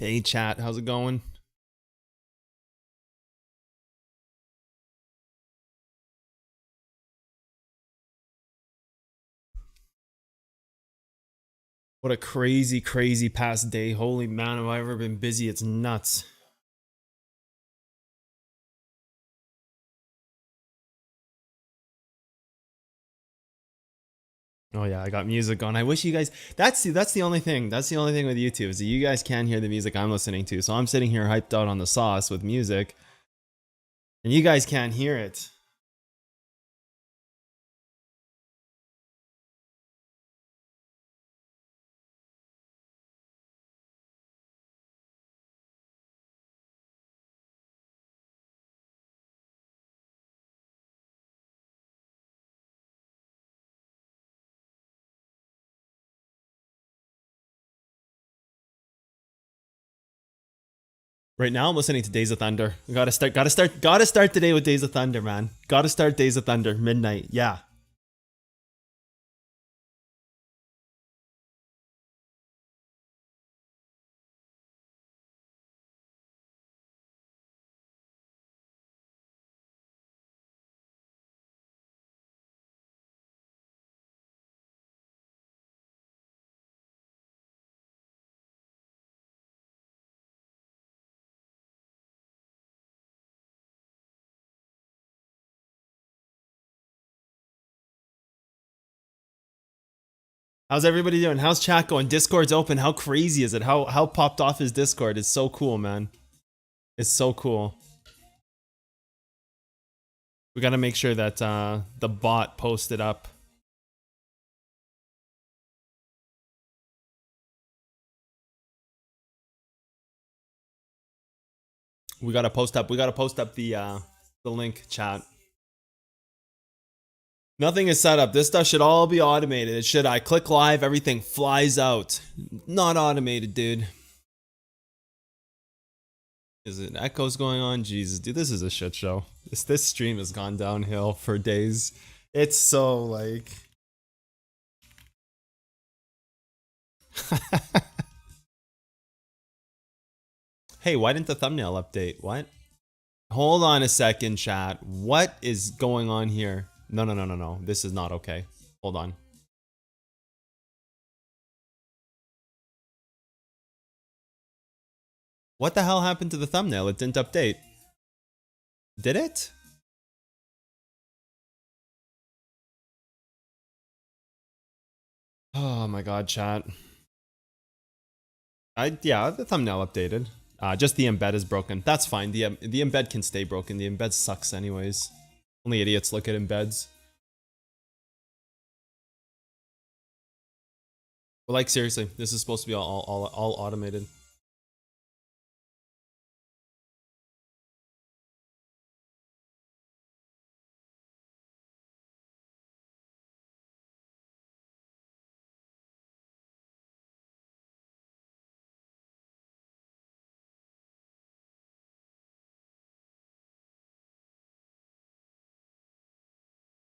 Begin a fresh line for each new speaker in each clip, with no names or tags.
Hey chat, how's it going? What a crazy, crazy past day. Holy man, have I ever been busy? It's nuts. Oh yeah, I got music on. I wish you guys. That's the only thing. That's the only thing with YouTube is that you guys can't hear the music I'm listening to. So I'm sitting here hyped out on the sauce with music, and you guys can't hear it. Right now, I'm listening to Days of Thunder. Gotta start today with Days of Thunder, man. Gotta start Days of Thunder, midnight. Yeah. How's everybody doing? How's chat going? Discord's open. How crazy is it? How popped off is Discord? It's so cool, man. It's so cool. We gotta make sure that the bot posted up. We gotta post up the link, chat. Nothing is set up. This stuff should all be automated. It should. I click live, everything flies out. Not automated, dude. Is it echoes going on? Jesus, dude, this is a shit show. This stream has gone downhill for days. It's so like. Hey, why didn't the thumbnail update? What? Hold on a second, chat. What is going on here? No. This is not okay. Hold on. What the hell happened to the thumbnail? It didn't update. Did it? Oh my god, chat. Yeah, the thumbnail updated. Just the embed is broken. That's fine. The embed can stay broken. The embed sucks anyways. Only idiots look at embeds. But like seriously, this is supposed to be all automated.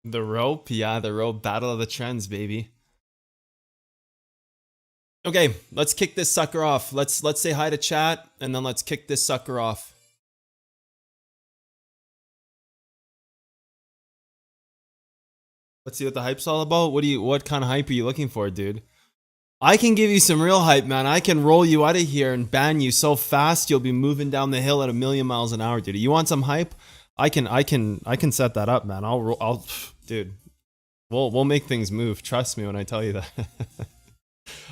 The rope, yeah, the rope. Battle of the trends, baby. Okay, let's kick this sucker off. Let's say hi to chat, and then let's kick this sucker off. Let's see what the hype's all about. What kind of hype are you looking for, dude? I can give you some real hype, man. I can roll you out of here and ban you so fast you'll be moving down the hill at 1,000,000 miles an hour, dude. You want some hype? I can set that up, man. Dude. We'll make things move. Trust me when I tell you that.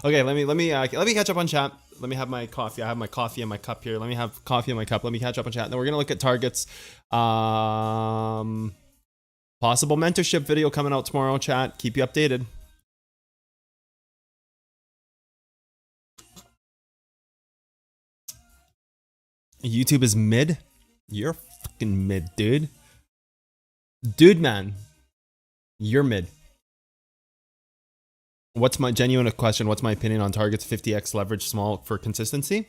Okay, let me catch up on chat. Let me have my coffee. I have my coffee in my cup here. Let me have coffee in my cup. Let me catch up on chat. Then we're gonna look at targets. Possible mentorship video coming out tomorrow, chat. Keep you updated. YouTube is mid? You're fucking mid, dude. Dude, man. You're mid. What's my genuine question? What's my opinion on targets 50x leverage small for consistency?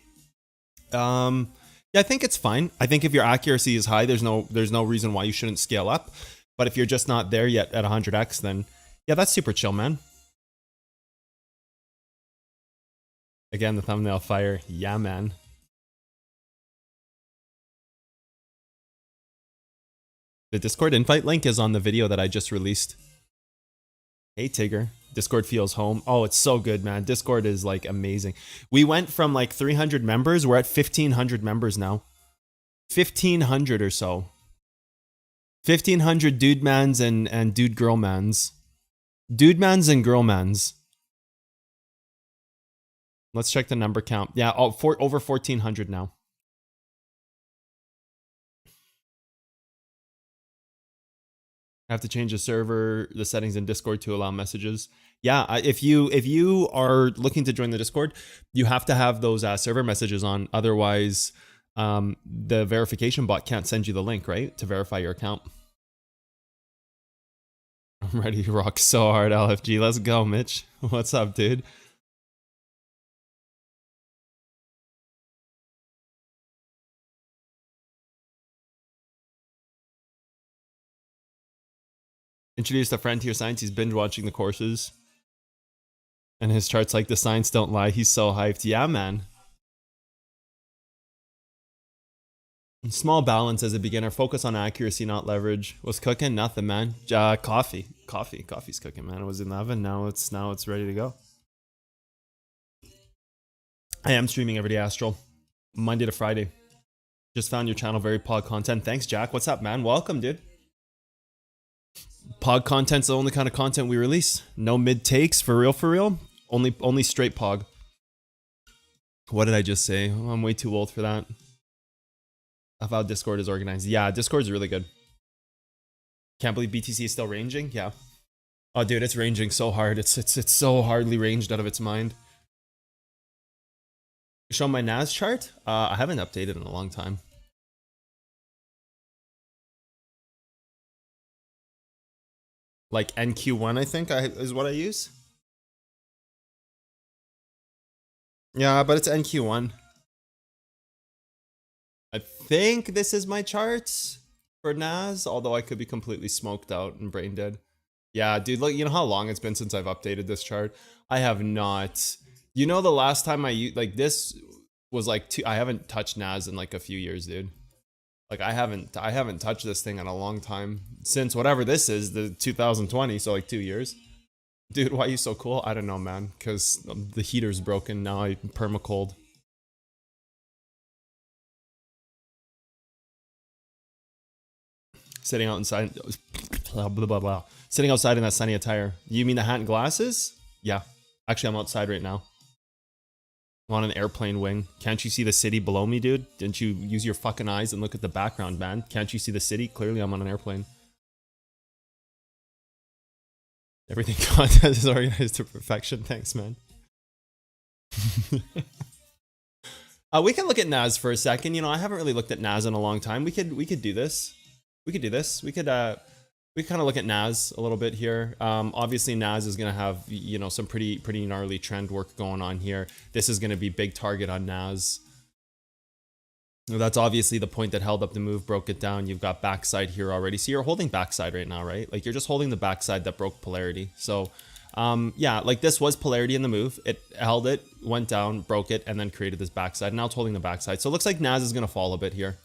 Yeah, I think it's fine. I think if your accuracy is high, there's no reason why you shouldn't scale up. But if you're just not there yet at 100x, then yeah, that's super chill, man. Again, the thumbnail fire. Yeah, man. The Discord invite link is on the video that I just released. Hey Tigger, Discord feels home. Oh, it's so good, man. Discord is like amazing. We went from like 300 members. We're at 1,500 members now. 1,500 or so. 1,500 dude mans and dude girl mans. Dude mans and girl mans. Let's check the number count. Yeah, over 1,400 now. I have to change the server, the settings in Discord to allow messages. Yeah, if you are looking to join the Discord, you have to have those server messages on. Otherwise, the verification bot can't send you the link, right, to verify your account. I'm ready to rock so hard, LFG. Let's go, Mitch. What's up, dude? Introduced a friend to your science. He's binge watching the courses. And his charts like the science don't lie. He's so hyped. Yeah, man. Small balance as a beginner. Focus on accuracy, not leverage. What's cooking? Nothing, man. Coffee. Coffee's cooking, man. It was in the oven. Now it's ready to go. I am streaming every day, Astral. Monday to Friday. Just found your channel. Very pod content. Thanks, Jack. What's up, man? Welcome, dude. Pog content's the only kind of content we release. No mid takes, for real. Only straight pog. What did I just say? Oh, I'm way too old for that. Of how Discord is organized. Yeah, Discord's really good. Can't believe BTC is still ranging. Yeah. Oh, dude, it's ranging so hard. It's so hardly ranged out of its mind. Show my NAS chart. I haven't updated in a long time. Like NQ1, I think is what I use. Yeah, but it's NQ1. I think this is my charts for NAS, although I could be completely smoked out and brain dead. Yeah, dude, look, you know how long it's been since I've updated this chart? I have not. You know, the last time I used, like, this was like I haven't touched NAS in like a few years, dude. Like I haven't touched this thing in a long time. Since whatever this is, the 2020, so like 2 years. Dude, why are you so cool? I don't know, man. Because the heater's broken now. I'm perma-cold. Sitting outside, blah, blah, blah, blah. Sitting outside in that sunny attire. You mean the hat and glasses? Yeah. Actually, I'm outside right now. I'm on an airplane wing. Can't you see the city below me, dude? Didn't you use your fucking eyes and look at the background, man? Can't you see the city? Clearly, I'm on an airplane. Everything content is organized to perfection. Thanks, man. We can look at NAS for a second. You know, I haven't really looked at NAS in a long time. We could do this. We could kind of look at NAS a little bit here. Obviously, NAS is going to have, you know, some pretty gnarly trend work going on here. This is going to be big target on NAS. That's obviously the point that held up the move, broke it down. You've got backside here already. So you're holding backside right now, right? Like you're just holding the backside that broke polarity. So yeah, like this was polarity in the move. It held it, went down, broke it, and then created this backside. Now it's holding the backside. So it looks like NAS is going to fall a bit here.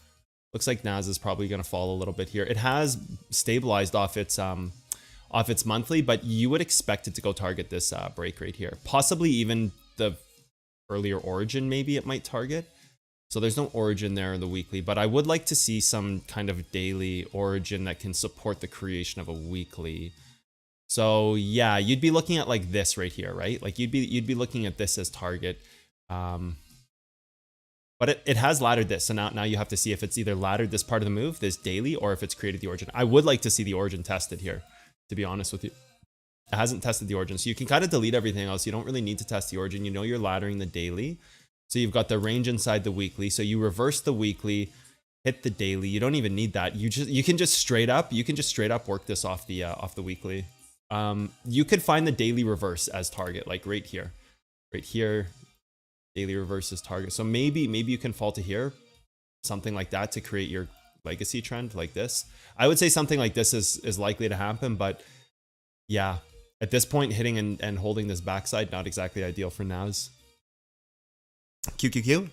Looks like NAS is probably going to fall a little bit here. It has stabilized off its monthly, but you would expect it to go target this break right here. Possibly even the earlier origin, maybe it might target. So there's no origin there in the weekly, but I would like to see some kind of daily origin that can support the creation of a weekly. So yeah, you'd be looking at like this right here, right? Like you'd be looking at this as target. But it has laddered this, so now you have to see if it's either laddered this part of the move, this daily, or if it's created the origin. I would like to see the origin tested here, to be honest with you. It hasn't tested the origin, so you can kind of delete everything else. You don't really need to test the origin. You know you're laddering the daily. So you've got the range inside the weekly. So you reverse the weekly, hit the daily. You don't even need that. You can just straight up work this off the weekly. You could find the daily reverse as target, like right here. Daily reverse is target. So maybe you can fall to here, something like that to create your legacy trend like this. I would say something like this is likely to happen, but yeah, at this point, hitting and holding this backside, not exactly ideal for NAS. QQQ.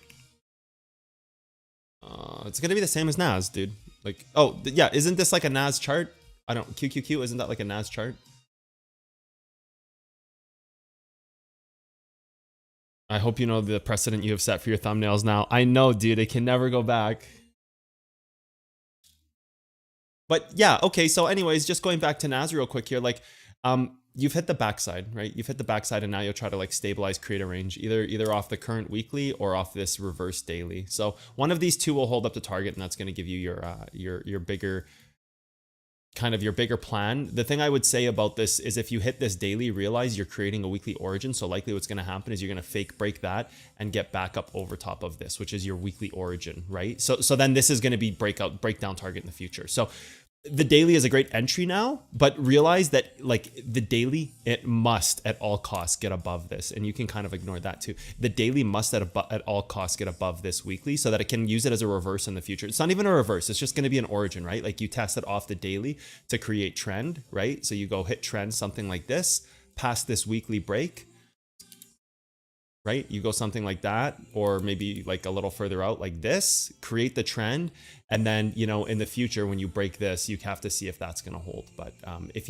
It's gonna be the same as NAS, dude. Like, oh, yeah, isn't this like a NAS chart? I don't, QQQ, isn't that like a NAS chart? I hope you know the precedent you have set for your thumbnails now. I know, dude, it can never go back. But yeah, okay, so anyways, just going back to NAS real quick here, like, you've hit the backside, right? You've hit the backside, and now you'll try to like stabilize, create a range, either off the current weekly or off this reverse daily. So one of these two will hold up the target, and that's going to give you your bigger kind of your bigger plan. The thing I would say about this is if you hit this daily, realize you're creating a weekly origin. So likely what's going to happen is you're going to fake break that and get back up over top of this, which is your weekly origin, right? So then this is going to be breakdown target in the future. So the daily is a great entry now, but realize that like the daily, it must at all costs get above this, and you can kind of ignore that too. The daily must at all costs get above this weekly so that it can use it as a reverse in the future. It's not even a reverse, it's just going to be an origin, right? Like you test it off the daily to create trend, right? So you go hit trend, something like this, past this weekly break, right? You go something like that, or maybe like a little further out like this, create the trend. And then, you know, in the future, when you break this, you have to see if that's going to hold. But if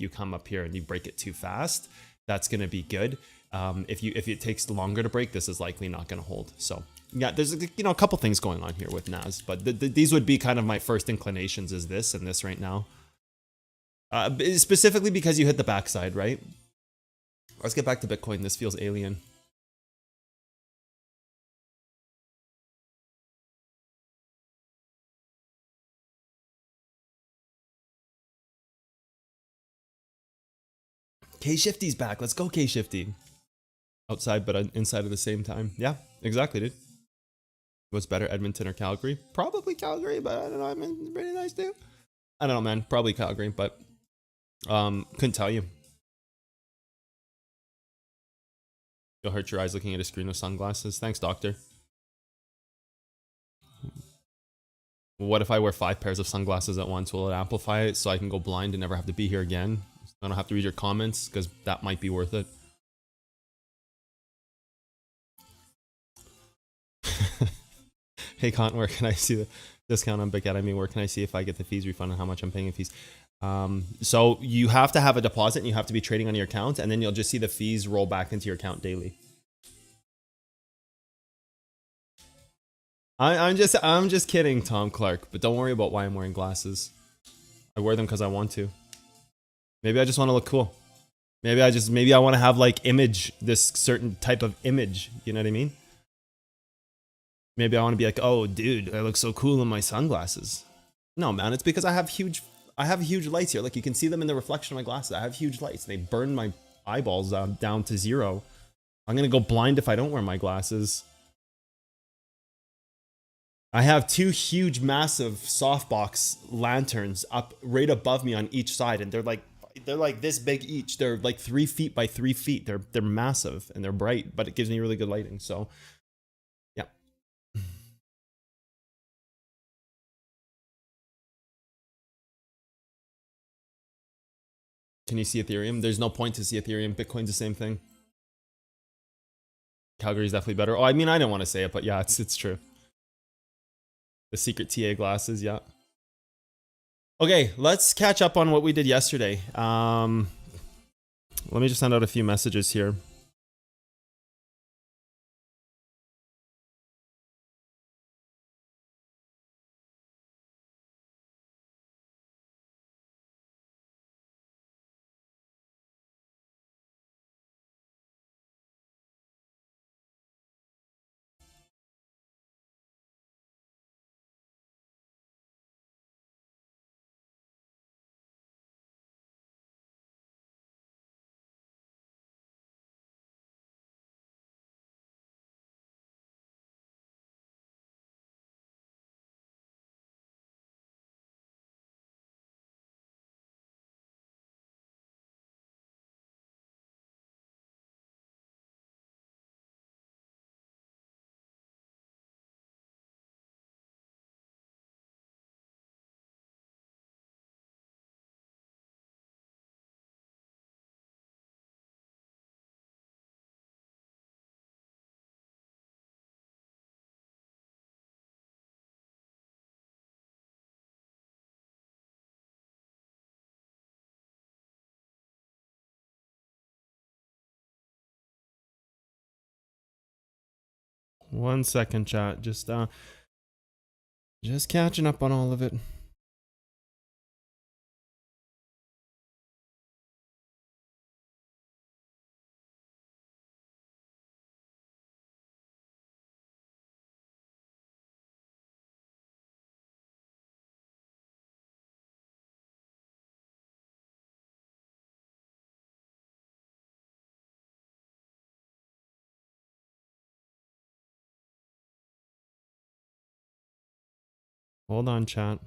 you come up here and you break it too fast, that's going to be good. If it takes longer to break, this is likely not going to hold. So yeah, there's, you know, a couple things going on here with NAS, but these would be kind of my first inclinations is this and this right now. Specifically because you hit the backside, right? Let's get back to Bitcoin. This feels alien. K-Shifty's back. Let's go, K-Shifty. Outside, but inside at the same time. Yeah, exactly, dude. What's better, Edmonton or Calgary? Probably Calgary, but I don't know. I mean, pretty nice too. I don't know, man. Probably Calgary, but couldn't tell you. You'll hurt your eyes looking at a screen with sunglasses. Thanks, doctor. What if I wear 5 pairs of sunglasses at once? Will it amplify it so I can go blind and never have to be here again? I don't have to read your comments because that might be worth it. Hey, Con, where can I see the discount on Big Cat? I mean, where can I see if I get the fees refunded and how much I'm paying in fees? So you have to have a deposit and you have to be trading on your account, and then you'll just see the fees roll back into your account daily. I'm just kidding, Tom Clark, but don't worry about why I'm wearing glasses. I wear them because I want to. Maybe I just want to look cool. Maybe I want to have like this certain type of image. You know what I mean? Maybe I want to be like, oh, dude, I look so cool in my sunglasses. No, man, it's because I have huge lights here. Like you can see them in the reflection of my glasses. I have huge lights. They burn my eyeballs down to 0. I'm gonna go blind if I don't wear my glasses. I have 2 huge, massive softbox lanterns up right above me on each side, and they're like this big each. They're like 3 feet by 3 feet. They're massive and they're bright, but it gives me really good lighting. So, yeah. Can you see Ethereum? There's no point to see Ethereum. Bitcoin's the same thing. Calgary's definitely better. Oh, I mean, I didn't want to say it, but yeah, it's true. The secret TA glasses, yeah. Okay, let's catch up on what we did yesterday. Let me just send out a few messages here. 1 second, chat. Just catching up on all of it. Hold on, chat.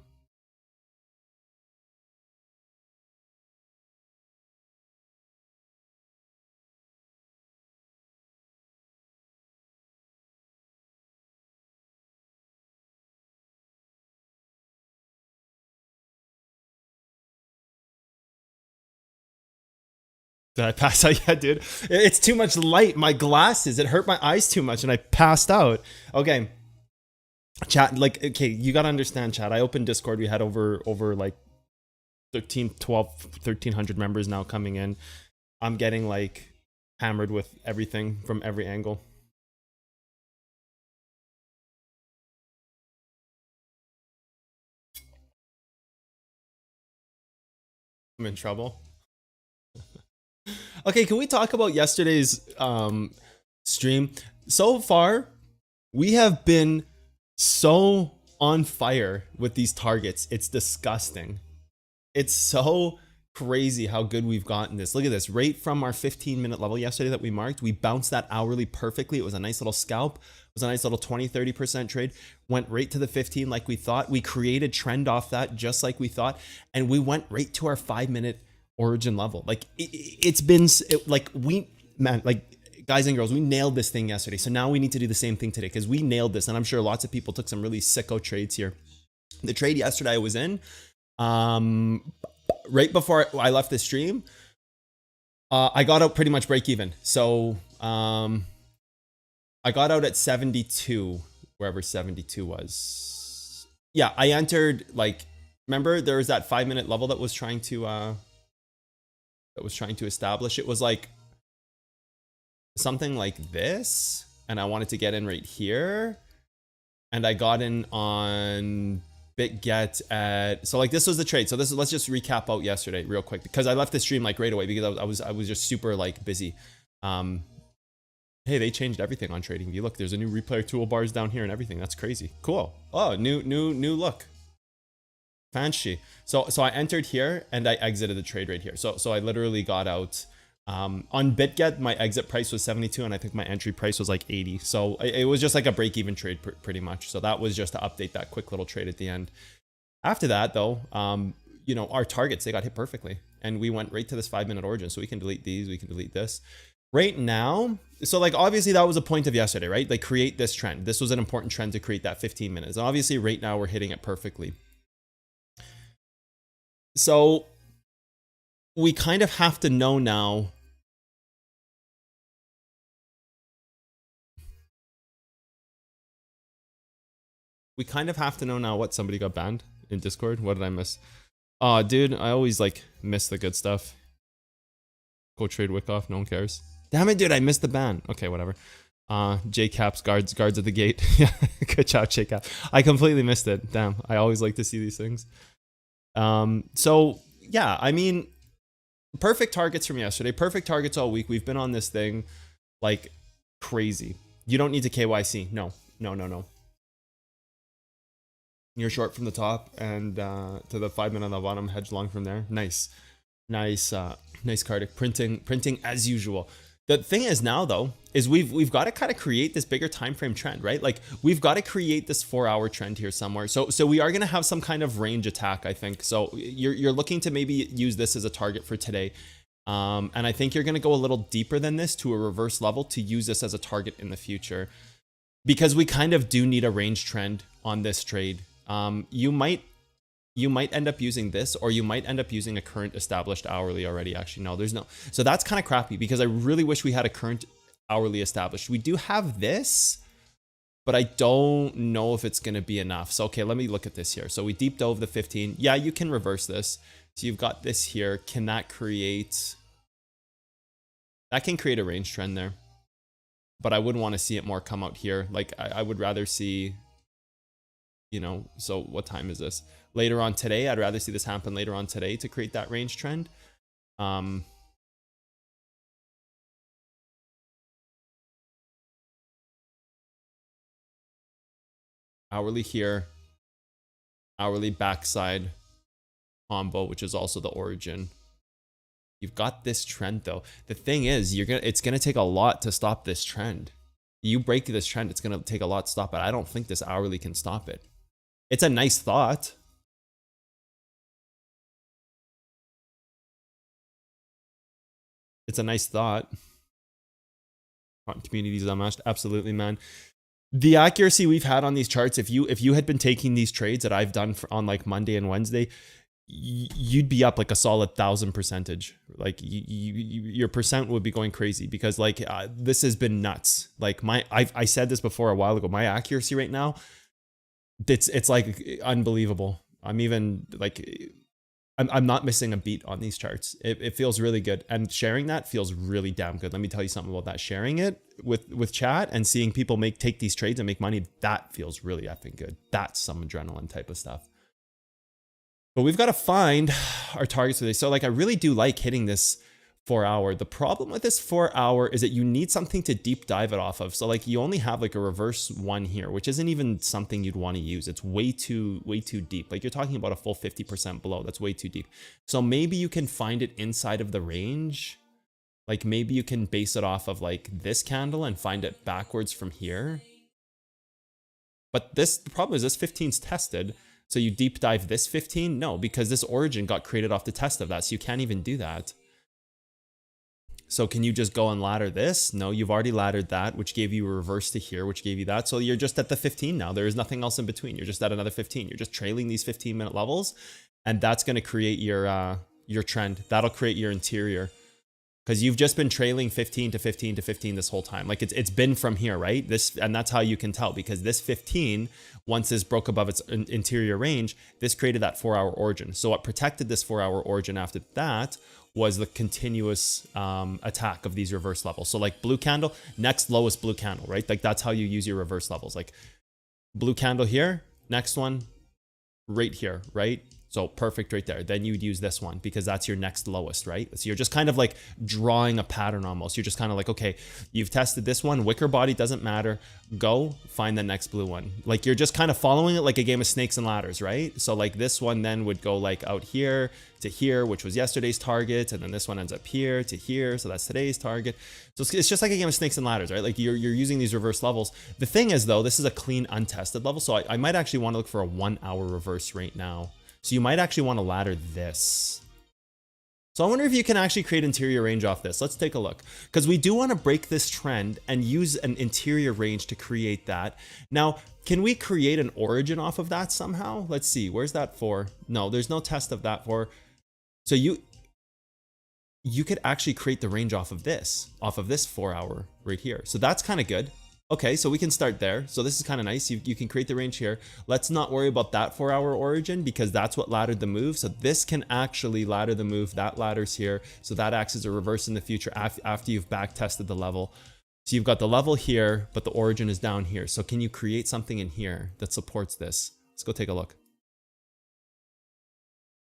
Did I pass out? Yeah, dude. It's too much light. My glasses, it hurt my eyes too much and I passed out. Okay. Chat, like, okay, you gotta understand, chat. I opened Discord. We had over like 1300 members now coming in. I'm getting like hammered with everything from every angle. I'm in trouble. Okay, can we talk about yesterday's stream? So far, we have been so on fire with these targets. It's disgusting. It's so crazy how good we've gotten this. Look at this. Right from our 15-minute level yesterday that we marked, we bounced that hourly perfectly. It was a nice little scalp. It was a nice little 20-30% trade. Went right to the 15 like we thought. We created trend off that just like we thought. And we went right to our 5-minute origin level. Like it's been like guys and girls, we nailed this thing yesterday. So now we need to do the same thing today because we nailed this. And I'm sure lots of people took some really sicko trades here. The trade yesterday I was in, right before I left the stream, I got out pretty much break even. So I got out at 72, wherever 72 was. Yeah, I entered, like, remember there was that 5-minute level that was trying to establish. It was like something like this, and I wanted to get in right here, and I got in on BitGet at, so like this was the trade. So this is, let's just recap out yesterday real quick because I left the stream like right away because I was just super like busy. Hey, they changed everything on TradingView. Look, there's a new replayer toolbars down here and everything. That's crazy. Cool. Oh, new look. Fancy. So I entered here and I exited the trade right here. So I literally got out. On BitGet, my exit price was 72 and I think my entry price was like 80. So it was just like a break-even trade pretty much. So that was just to update that quick little trade at the end. After that though, you know, our targets, they got hit perfectly and we went right to this 5-minute origin. So we can delete these, we can delete this. Right now, so like obviously that was a point of yesterday, right? Like create this trend. This was an important trend to create that 15 minutes. And obviously right now we're hitting it perfectly. So we kind of have to know now. We kind of have to know now what somebody got banned in Discord. What did I miss? Oh, dude, I always like miss the good stuff. Go trade Wickoff, no one cares. Damn it, dude, I missed the ban. Okay, whatever. JCaps, guards at the gate. Yeah, good job, JCap. I completely missed it. Damn, I always like to see these things. So yeah, I mean, perfect targets from yesterday. Perfect targets all week. We've been on this thing like crazy. You don't need to KYC. No. You're short from the top and to the 5-minute on the bottom, hedge long from there. Nice card. Printing as usual. The thing is now though, is we've got to kind of create this bigger time frame trend, right? Like we've got to create this 4-hour trend here somewhere. So we are going to have some kind of range attack, I think. So you're looking to maybe use this as a target for today. And I think you're going to go a little deeper than this to a reverse level to use this as a target in the future, because we kind of do need a range trend on this trade. You might end up using this, or you might end up using a current established hourly already. Actually, no, there's no. So that's kind of crappy because I really wish we had a current hourly established. We do have this, but I don't know if it's going to be enough. So, okay, let me look at this here. So we deep dove the 15. Yeah, you can reverse this. So you've got this here. Can that create? That can create a range trend there. but I wouldn't want to see it more come out here. Like I would rather see, you know, so what time is this? Later on today. I'd rather see this happen later on today to create that range trend. Hourly here, hourly backside combo, which is also the origin. You've got this trend though. The thing is, it's gonna take a lot to stop this trend. You break this trend, it's gonna take a lot to stop it. I don't think this hourly can stop it. It's a nice thought. It's a nice thought. Communities unmatched, absolutely, man. The accuracy we've had on these charts, if you had been taking these trades that I've done on like Monday and Wednesday, you'd be up like a solid 1,000%. Like your percent would be going crazy because like this has been nuts. Like I said this before a while ago. My accuracy right now, it's like unbelievable. I'm even like I'm not missing a beat on these charts. It feels really good, and sharing that feels really damn good. Let me tell you something about that. Sharing it with chat and seeing people take these trades and make money, that feels really effing good. That's some adrenaline type of stuff. But we've got to find our targets today. So like I really do like hitting this 4 hour. The problem with this 4 hour is that you need something to deep dive it off of. So like you only have like a reverse one here, which isn't even something you'd want to use. It's way too deep. Like you're talking about a full 50% below. That's way too deep. So maybe you can find it inside of the range. Like maybe you can base it off of like this candle and find it backwards from here. But the problem is this 15's tested. So you deep dive this 15? No, because this origin got created off the test of that. So you can't even do that. So can you just go and ladder this? No, you've already laddered that, which gave you a reverse to here, which gave you that. So you're just at the 15 now. There is nothing else in between. You're just at another 15. You're just trailing these 15-minute levels. And that's going to create your trend. That'll create your interior. Because you've just been trailing 15 to 15 to 15 this whole time. Like it's been from here, right? And that's how you can tell, because this 15, once this broke above its interior range, this created that 4 hour origin. So what protected this 4 hour origin after that was the continuous attack of these reverse levels. So like blue candle, next lowest blue candle, right? Like that's how you use your reverse levels. Like blue candle here, next one right here, right? So perfect right there. Then you'd use this one because that's your next lowest, right? So you're just kind of like drawing a pattern almost. You're just kind of like, okay, you've tested this one. Wicker body doesn't matter. Go find the next blue one. Like you're just kind of following it like a game of snakes and ladders, right? So like this one then would go like out here to here, which was yesterday's target. And then this one ends up here to here. So that's today's target. So it's just like a game of snakes and ladders, right? Like you're using these reverse levels. The thing is though, this is a clean untested level. So I might actually want to look for a 1 hour reverse right now. So you might actually want to ladder this. So I wonder if you can actually create interior range off this. Let's take a look, because we do want to break this trend and use an interior range to create that. Now, can we create an origin off of that somehow? Let's see. Where's that for? No, there's no test of that for. So you could actually create the range off of this 4 hour right here. So that's kind of good. Okay, so we can start there. So this is kind of nice. You can create the range here. Let's not worry about that 4 hour origin because that's what laddered the move. So this can actually ladder the move. That ladders here. So that acts as a reverse in the future after you've back tested the level. So you've got the level here, but the origin is down here. So can you create something in here that supports this? Let's go take a look.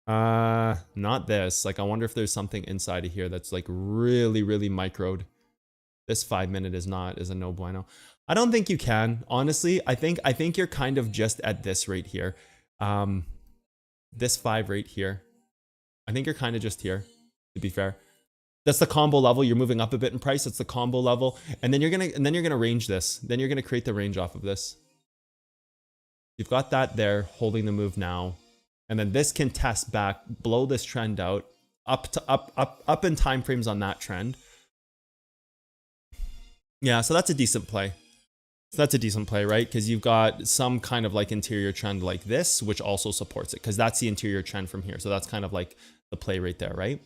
Not this. Like I wonder if there's something inside of here that's like really, really microed. This 5 minute is a no bueno. I don't think you can, honestly. I think you're kind of just at this right here. This 5 right here. I think you're kind of just here, to be fair. That's the combo level. You're moving up a bit in price. That's the combo level. And then you're gonna range this. Then you're gonna create the range off of this. You've got that there, holding the move now. And then this can test back, blow this trend out, up in time frames on that trend. Yeah, so that's a decent play. So that's a decent play, right? Because you've got some kind of like interior trend like this, which also supports it, because that's the interior trend from here. So that's kind of like the play right there, right?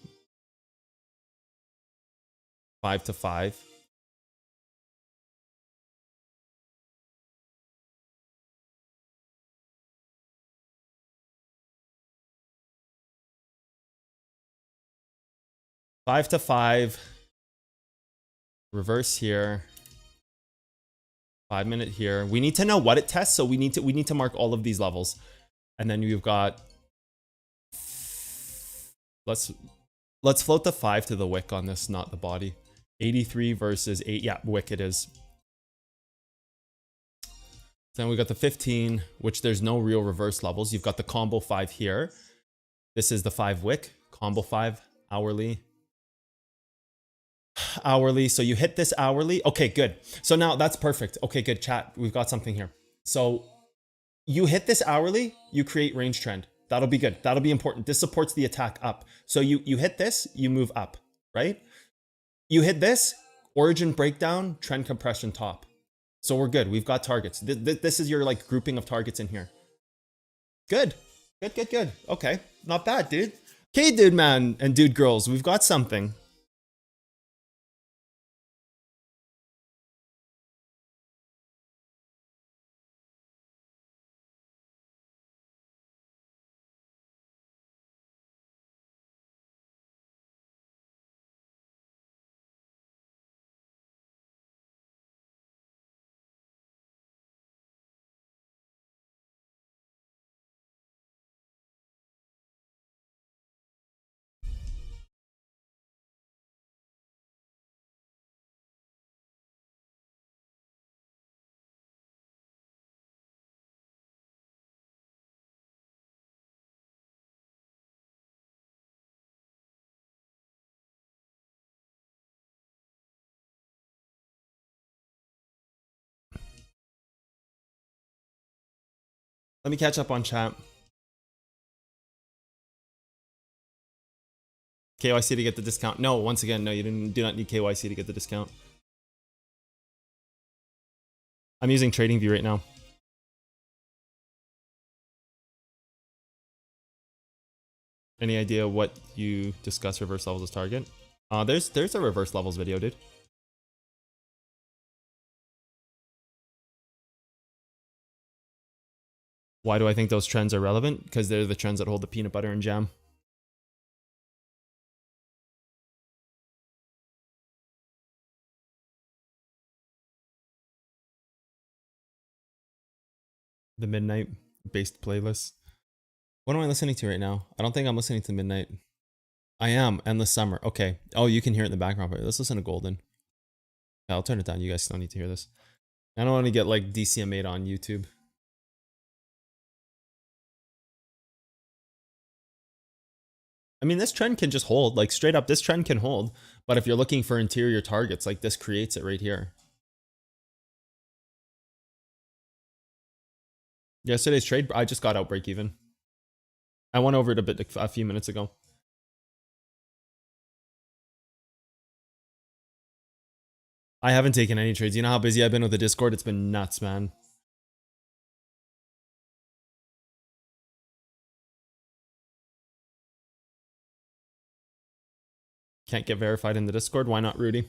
5 to 5. Five to 5. Reverse here. 5-minute here. We need to know what it tests, so we need to mark all of these levels. And then you've got, let's float the 5 to the wick on this, not the body. 83 versus 8. Yeah, wick it is. Then we got the 15, which there's no real reverse levels. You've got the combo 5 here. This is the 5 wick, combo 5, hourly. Hourly, so you hit this hourly. Okay, good. So now that's perfect. Okay, good, chat. We've got something here. So you hit this hourly, you create range trend. That'll be good. That'll be important. This supports the attack up. So you hit this, you move up, right? You hit this, origin breakdown, trend compression top. So we're good. We've got targets. This is your like grouping of targets in here. Good. Good. Okay. Not bad, dude. Okay, dude, man, and dude, girls, we've got something. Let me catch up on chat. KYC to get the discount. No, once again, no, you do not need KYC to get the discount. I'm using TradingView right now. Any idea what you discuss reverse levels as target? There's a reverse levels video, dude. Why do I think those trends are relevant? Because they're the trends that hold the peanut butter and jam. The midnight based playlist. What am I listening to right now? I don't think I'm listening to midnight. I am. Endless Summer. Okay. Oh, you can hear it in the background. Let's listen to Golden. Yeah, I'll turn it down. You guys don't need to hear this. I don't want to get like DCMA'd on YouTube. I mean, this trend can just hold. Like straight up, this trend can hold. But if you're looking for interior targets, like this creates it right here. Yesterday's trade, I just got out break even. I went over it a few minutes ago. I haven't taken any trades. You know how busy I've been with the Discord? It's been nuts, man. Can't get verified in the Discord. Why not, Rudy?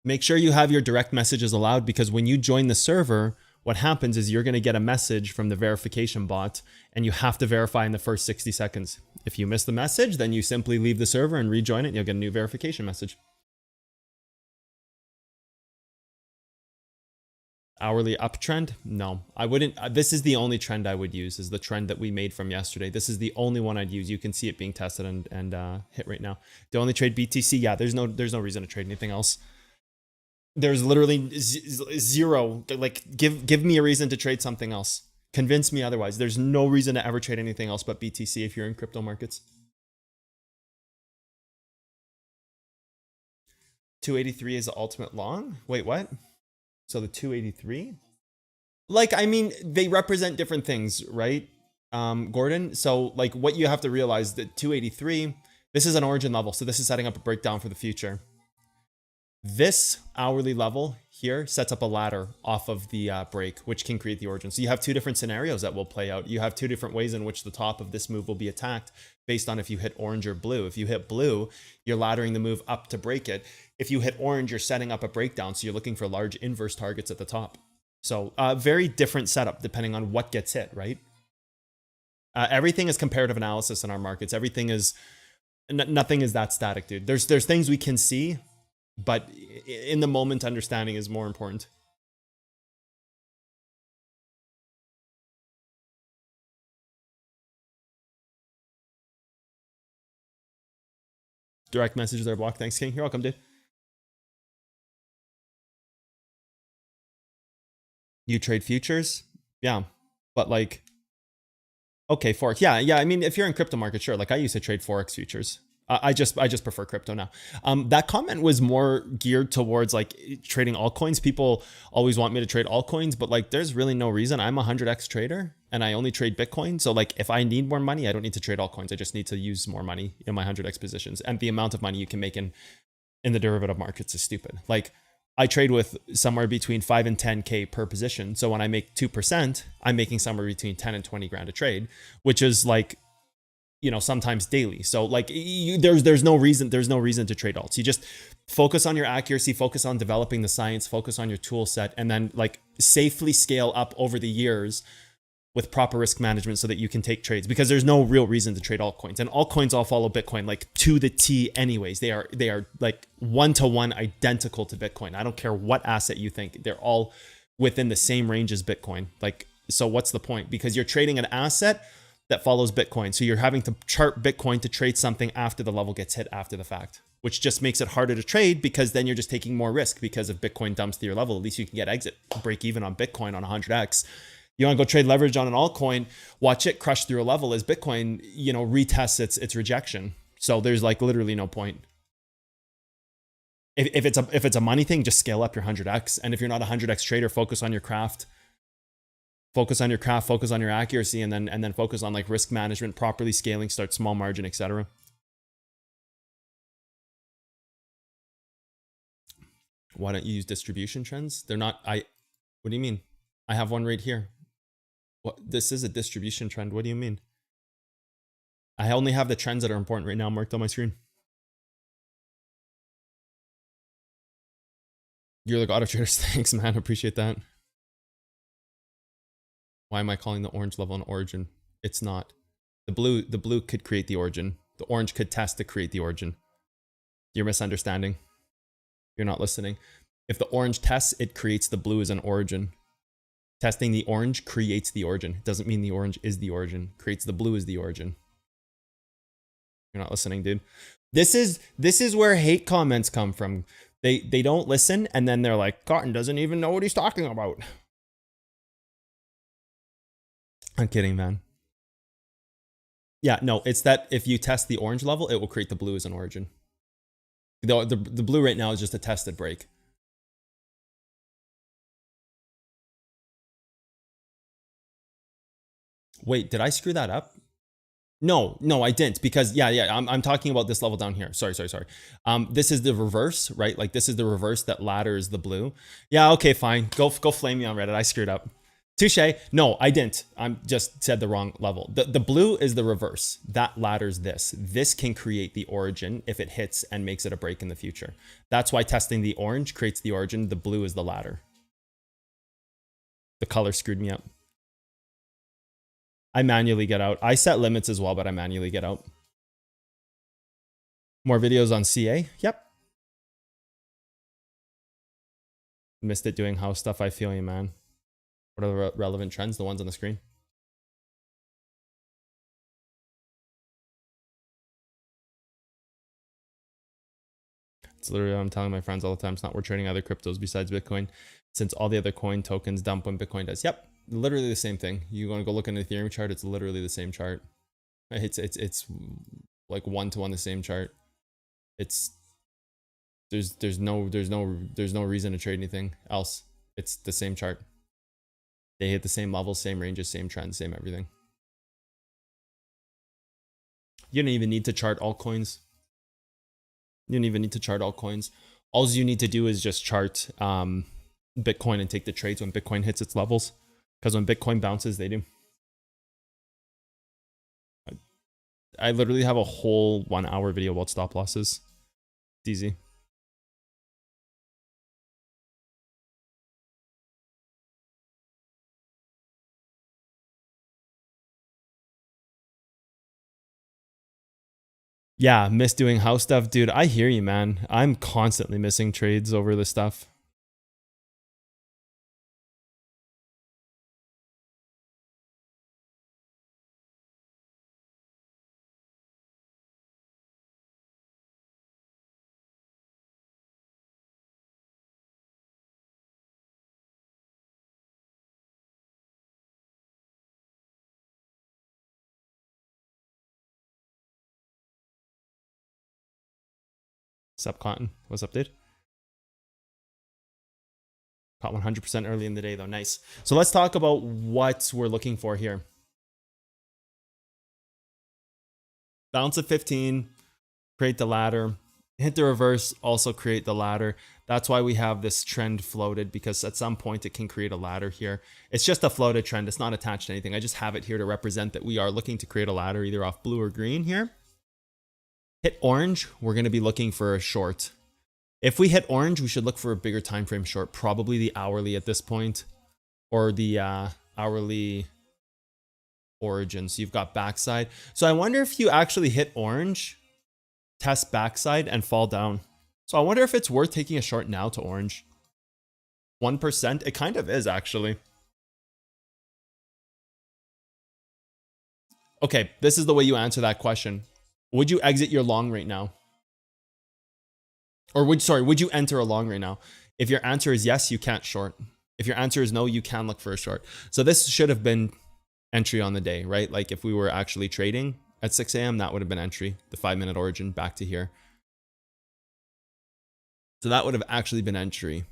Make sure you have your direct messages allowed, because when you join the server, what happens is you're going to get a message from the verification bot and you have to verify in the first 60 seconds. If you miss the message, then you simply leave the server and rejoin it and you'll get a new verification message. Hourly uptrend? No, I wouldn't. This is the only trend I would use, is the trend that we made from yesterday. This is the only one I'd use. You can see it being tested and hit right now. The only trade BTC. Yeah, there's no reason to trade anything else. There's literally zero. Like, give me a reason to trade something else. Convince me otherwise. There's no reason to ever trade anything else but BTC if you're in crypto markets. 283 is the ultimate long? Wait, what? So the 283? Like, I mean, they represent different things, right, Gordon? So, like, what you have to realize that 283, this is an origin level. So this is setting up a breakdown for the future. This hourly level here sets up a ladder off of the break, which can create the origin. So you have two different scenarios that will play out. You have two different ways in which the top of this move will be attacked based on if you hit orange or blue. If you hit blue, you're laddering the move up to break it. If you hit orange, you're setting up a breakdown. So you're looking for large inverse targets at the top. So very different setup depending on what gets hit, right? Everything is comparative analysis in our markets. Everything is, nothing is that static, dude. There's things we can see, but in the moment, understanding is more important. Direct messages are blocked. Thanks, King. You're welcome, dude. You trade futures? Yeah. But like, okay, Forex. Yeah. I mean, if you're in crypto market, sure. Like I used to trade Forex futures. I just prefer crypto now. That comment was more geared towards like trading altcoins. People always want me to trade altcoins, but like there's really no reason. I'm a 100x trader and I only trade Bitcoin. So like if I need more money, I don't need to trade altcoins. I just need to use more money in my 100x positions. And the amount of money you can make in the derivative markets is stupid. Like I trade with somewhere between 5 and 10K per position. So when I make 2%, I'm making somewhere between 10 and 20 grand a trade, which is like, you know, sometimes daily. So like there's no reason to trade alts. You just focus on your accuracy, focus on developing the science, focus on your tool set, and then like safely scale up over the years with proper risk management so that you can take trades, because there's no real reason to trade altcoins, and altcoins all follow Bitcoin like to the T anyways. They are like 1-to-1 identical to Bitcoin. I don't care what asset you think, they're all within the same range as Bitcoin. Like, so what's the point? Because you're trading an asset that follows Bitcoin. So you're having to chart Bitcoin to trade something after the level gets hit after the fact, which just makes it harder to trade, because then you're just taking more risk, because if Bitcoin dumps to your level, at least you can get exit, break even on Bitcoin on 100x. You want to go trade leverage on an altcoin, watch it crush through a level as Bitcoin, you know, retests its rejection. So there's like literally no point. If it's a money thing, just scale up your 100x. And if you're not a 100x trader, focus on your craft. Focus on your craft, focus on your accuracy, and then focus on like risk management, properly scaling, start small margin, etc. Why don't you use distribution trends? They're not, what do you mean? I have one right here. What, this is a distribution trend. What do you mean? I only have the trends that are important right now marked on my screen. You're like auto traders. Thanks, man. Appreciate that. Why am I calling the orange level an origin? It's not. The blue could create the origin. The orange could test to create the origin. You're misunderstanding. You're not listening. If the orange tests, it creates the blue as an origin. Testing the orange creates the origin. It doesn't mean the orange is the origin. Creates the blue as the origin. You're not listening, dude. This is where hate comments come from. They don't listen, and then they're like, Cotton doesn't even know what he's talking about. I'm kidding, man. Yeah, no, it's that if you test the orange level, it will create the blue as an origin. The blue right now is just a tested break. Wait, did I screw that up? No, I didn't, because I'm talking about this level down here. Sorry. This is the reverse, right? Like this is the reverse that ladders the blue. Yeah, okay, fine. Go flame me on Reddit. I screwed up. Touche. No, I didn't. I'm just said the wrong level. The blue is the reverse. That ladders this. This can create the origin if it hits and makes it a break in the future. That's why testing the orange creates the origin. The blue is the ladder. The color screwed me up. I manually get out. I set limits as well, but I manually get out. More videos on CA? Yep. Missed it doing house stuff. I feel you, man. What are the relevant trends? The ones on the screen. It's literally what I'm telling my friends all the time. It's not worth trading other cryptos besides Bitcoin, since all the other coin tokens dump when Bitcoin does. Yep. Literally the same thing. You want to go look at an Ethereum chart, it's literally the same chart. It's like 1-to-1 the same chart. It's there's no reason to trade anything else. It's the same chart. They hit the same levels, same ranges, same trends, same everything. You don't even need to chart altcoins. You don't even need to chart altcoins. All you need to do is just chart Bitcoin and take the trades when Bitcoin hits its levels. Because when Bitcoin bounces, they do. I literally have a whole 1-hour video about stop losses. It's easy. Yeah, miss doing house stuff. Dude, I hear you, man. I'm constantly missing trades over this stuff. Sup, Cotton? What's up, dude? Caught 100% early in the day, though. Nice. So let's talk about what we're looking for here. Bounce at 15, create the ladder, hit the reverse, also create the ladder. That's why we have this trend floated, because at some point it can create a ladder here. It's just a floated trend. It's not attached to anything. I just have it here to represent that we are looking to create a ladder either off blue or green here. Hit orange, we're going to be looking for a short. If we hit orange, we should look for a bigger time frame short, probably the hourly at this point, or the hourly origin. So you've got backside. So I wonder if you actually hit orange, test backside, and fall down. So I wonder if it's worth taking a short now to orange. 1%? It kind of is, actually. Okay, this is the way you answer that question. Would you exit your long right now? Or would you enter a long right now? If your answer is yes, you can't short. If your answer is no, you can look for a short. So this should have been entry on the day, right? Like if we were actually trading at 6 a.m., that would have been entry, the 5-minute origin back to here. So that would have actually been entry.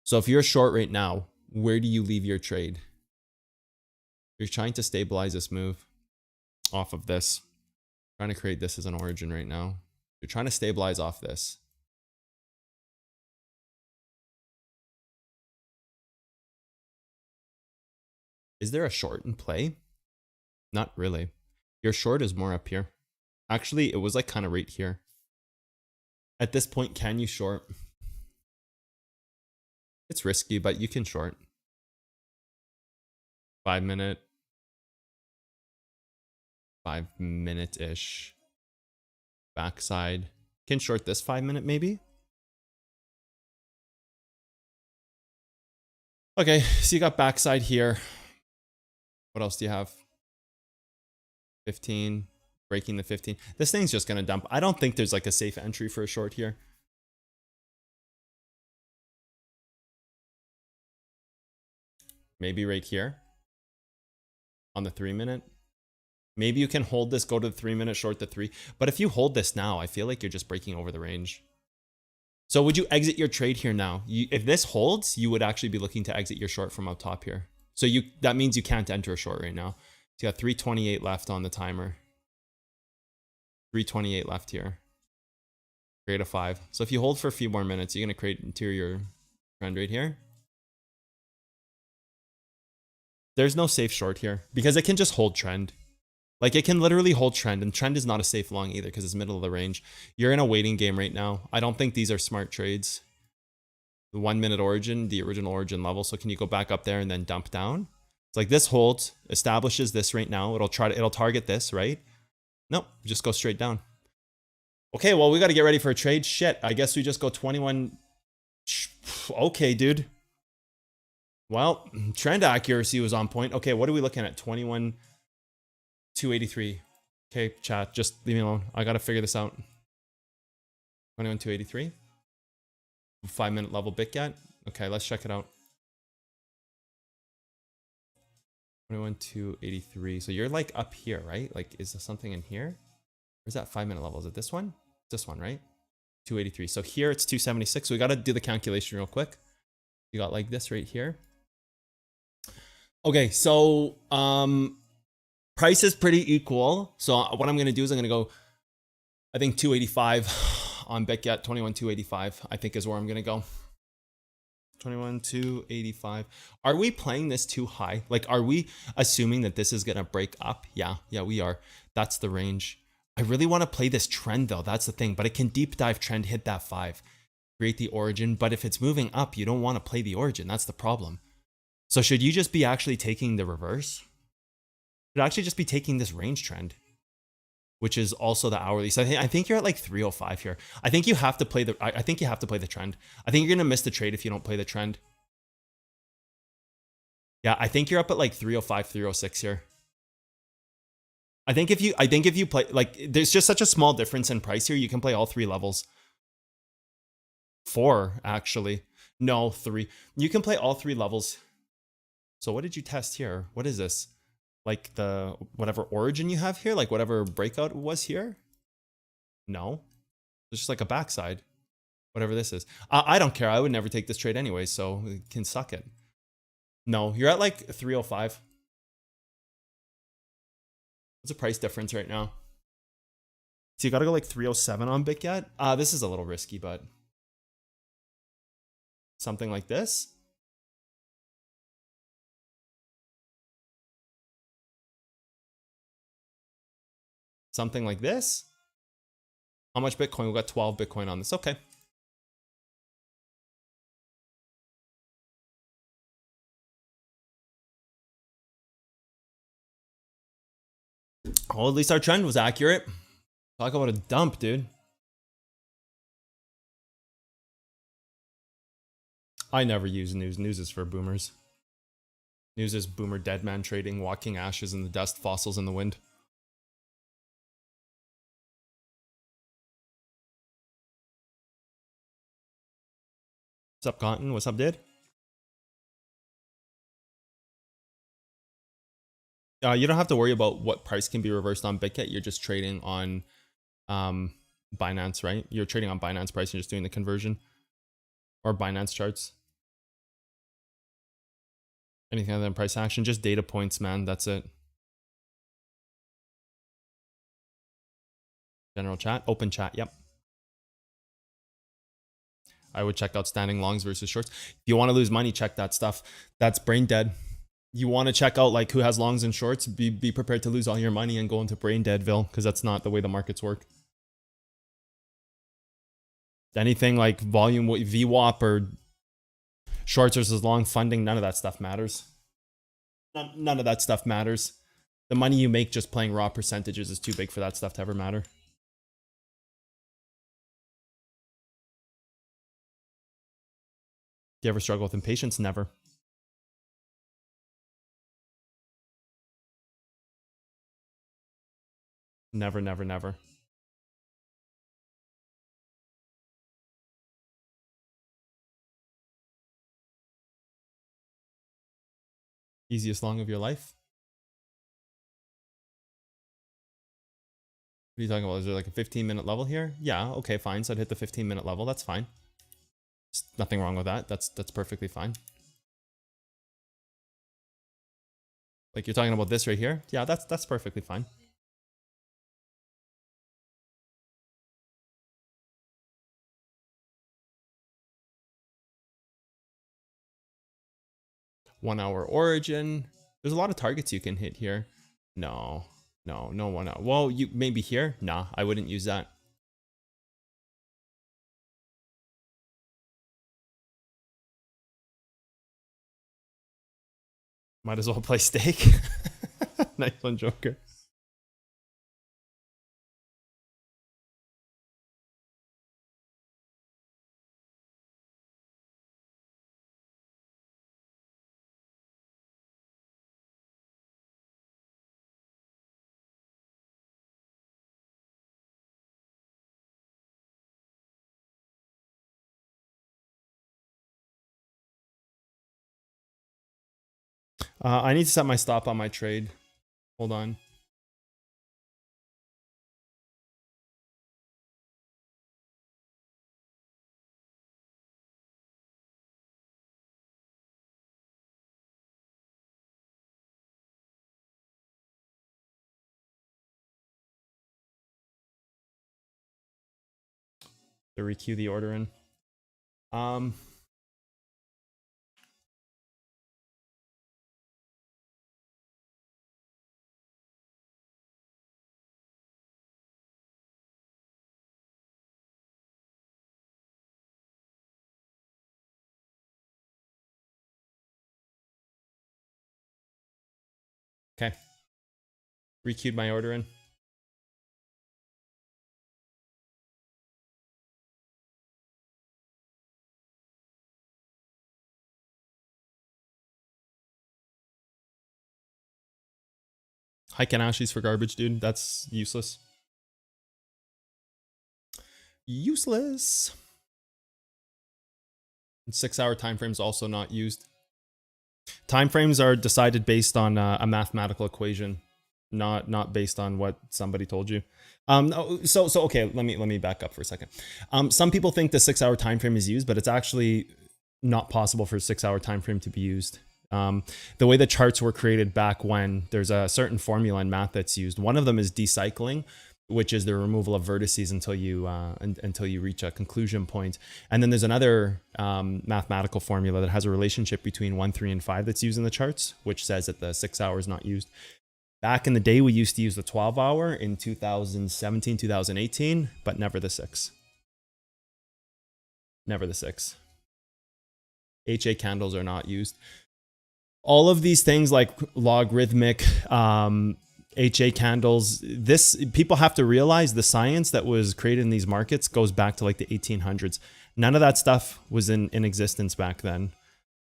So if you're short right now, where do you leave your trade? You're trying to stabilize this move off of this. Trying to create this as an origin right now. You're trying to stabilize off this. Is there a short in play? Not really. Your short is more up here. Actually, it was like kind of right here. At this point, can you short? It's risky, but you can short. 5-minute. 5-minute-ish. Backside. Can short this 5-minute maybe? Okay, so you got backside here. What else do you have? 15. Breaking the 15. This thing's just going to dump. I don't think there's like a safe entry for a short here. Maybe right here. On the 3-minute. Maybe you can hold this, go to the 3-minute, short the 3. But if you hold this now, I feel like you're just breaking over the range. So would you exit your trade here now? If this holds, you would actually be looking to exit your short from up top here. So that means you can't enter a short right now. So you got 328 left on the timer. 328 left here. Create a 5. So if you hold for a few more minutes, you're going to create interior trend right here. There's no safe short here because it can just hold trend. Like it can literally hold trend, and trend is not a safe long either because it's middle of the range. You're in a waiting game right now. I don't think these are smart trades. The 1-minute origin, the original origin level. So can you go back up there and then dump down? It's like this holds, establishes this right now. It'll target this, right? Nope, just go straight down. Okay, well, we got to get ready for a trade. Shit, I guess we just go 21. Okay, dude. Well, trend accuracy was on point. Okay, what are we looking at? 21,283. Okay, chat, just leave me alone. I got to figure this out. 21,283. 5-minute level BitGet. Okay, let's check it out. 21,283. So you're like up here, right? Like, is there something in here? Where's that 5-minute level? Is it this one? This one, right? 283. So here it's 276. So we got to do the calculation real quick. You got like this right here. Okay, so price is pretty equal. So what I'm going to do is I'm going to go, I think 285 on BitGet. 21,285 I think is where I'm going to go. 21,285. Are we playing this too high? Like, are we assuming that this is going to break up? Yeah, we are. That's the range. I really want to play this trend though. That's the thing, but it can deep dive trend, hit that 5, create the origin. But if it's moving up, you don't want to play the origin. That's the problem. So should you just be actually taking the reverse? Should actually just be taking this range trend, which is also the hourly. So I think you're at like 305 here. I think you have to play the, I think you have to play the trend. I think you're going to miss the trade if you don't play the trend. Yeah, I think you're up at like 305, 306 here. I think if you play, like, there's just such a small difference in price here. You can play all 3 levels. 4, actually. No, 3. You can play all 3 levels. So what did you test here? What is this? Like the whatever origin you have here? Like whatever breakout was here? No. It's just like a backside. Whatever this is. I don't care. I would never take this trade anyway, so it can suck it. No, you're at like 305. What's the price difference right now? So you gotta go like 307 on BitGet. This is a little risky, but something like this. Something like this. How much Bitcoin? We got 12 Bitcoin on this. Okay. Well, at least our trend was accurate. Talk about a dump, dude. I never use news. News is for boomers. News is boomer dead man trading, walking ashes in the dust, fossils in the wind. What's up, Cotton? What's up, dude? You don't have to worry about what price can be reversed on BitGet. You're just trading on Binance, right? You're trading on Binance price and just doing the conversion or Binance charts. Anything other than price action, just data points, man. That's it. General chat, open chat. Yep. I would check outstanding longs versus shorts. If you want to lose money, check that stuff. That's brain dead. You want to check out like who has longs and shorts, be prepared to lose all your money and go into brain deadville, because that's not the way the markets work. Anything like volume VWAP or shorts versus long funding, none of that stuff matters. None of that stuff matters. The money you make just playing raw percentages is too big for that stuff to ever matter. Do you ever struggle with impatience? Never. Never, never, never. Easiest long of your life? What are you talking about? Is there like a 15-minute level here? Yeah, okay, fine. So I'd hit the 15-minute level. That's fine. There's nothing wrong with that. That's perfectly fine. Like you're talking about this right here? Yeah, that's perfectly fine. One hour origin. There's a lot of targets you can hit here. No 1 hour. Well, you maybe here? Nah, I wouldn't use that. Might as well play stake. Nice one, Joker. I need to set my stop on my trade. Hold on. To requeue the order in. Okay. Requeued my order in. Heikenashi's for garbage, dude. That's useless. Useless. 6-hour time frames also not used. Time frames are decided based on a mathematical equation, not based on what somebody told you. So okay, let me back up for a second. Some people think the 6-hour time frame is used, but it's actually not possible for a 6-hour time frame to be used. The way the charts were created back when, there's a certain formula in math that's used. One of them is decycling, which is the removal of vertices until you reach a conclusion point. And then there's another mathematical formula that has a relationship between 1, 3, and 5 that's used in the charts, which says that the 6 hour is not used. Back in the day, we used to use the 12-hour in 2017, 2018, but never the 6. Never the 6. HA candles are not used. All of these things like logarithmic, HA candles, people have to realize the science that was created in these markets goes back to like the 1800s. None of that stuff was in existence back then.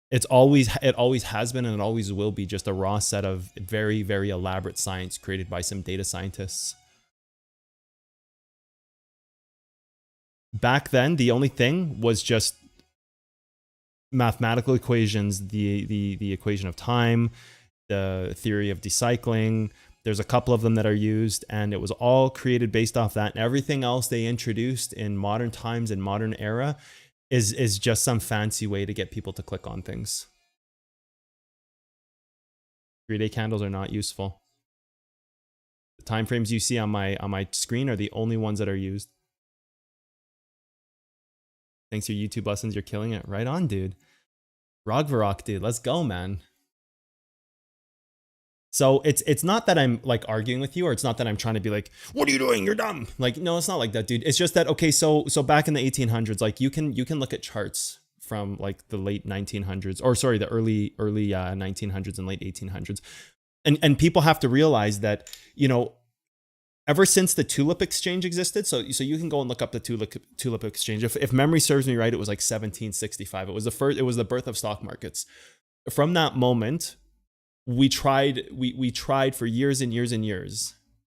It always has been, and it always will be, just a raw set of very, very elaborate science created by some data scientists. Back then, the only thing was just mathematical equations, the equation of time, the theory of decycling. There's a couple of them that are used, and it was all created based off that. And everything else they introduced in modern times and modern era is just some fancy way to get people to click on things. 3-day candles are not useful. The time frames you see on my screen are the only ones that are used. Thanks to your YouTube lessons, you're killing it. Right on, dude. Rogvarok, dude. Let's go, man. So it's not that I'm like arguing with you, or it's not that I'm trying to be like, what are you doing? You're dumb. Like, no, it's not like that, dude. It's just that, okay, so back in the 1800s, like you can look at charts from like the late 1900s, or sorry, the early 1900s and late 1800s. And people have to realize that, you know, ever since the tulip exchange existed, so you can go and look up the tulip exchange. If memory serves me right, it was like 1765. It was the birth of stock markets. From that moment, we tried for years and years and years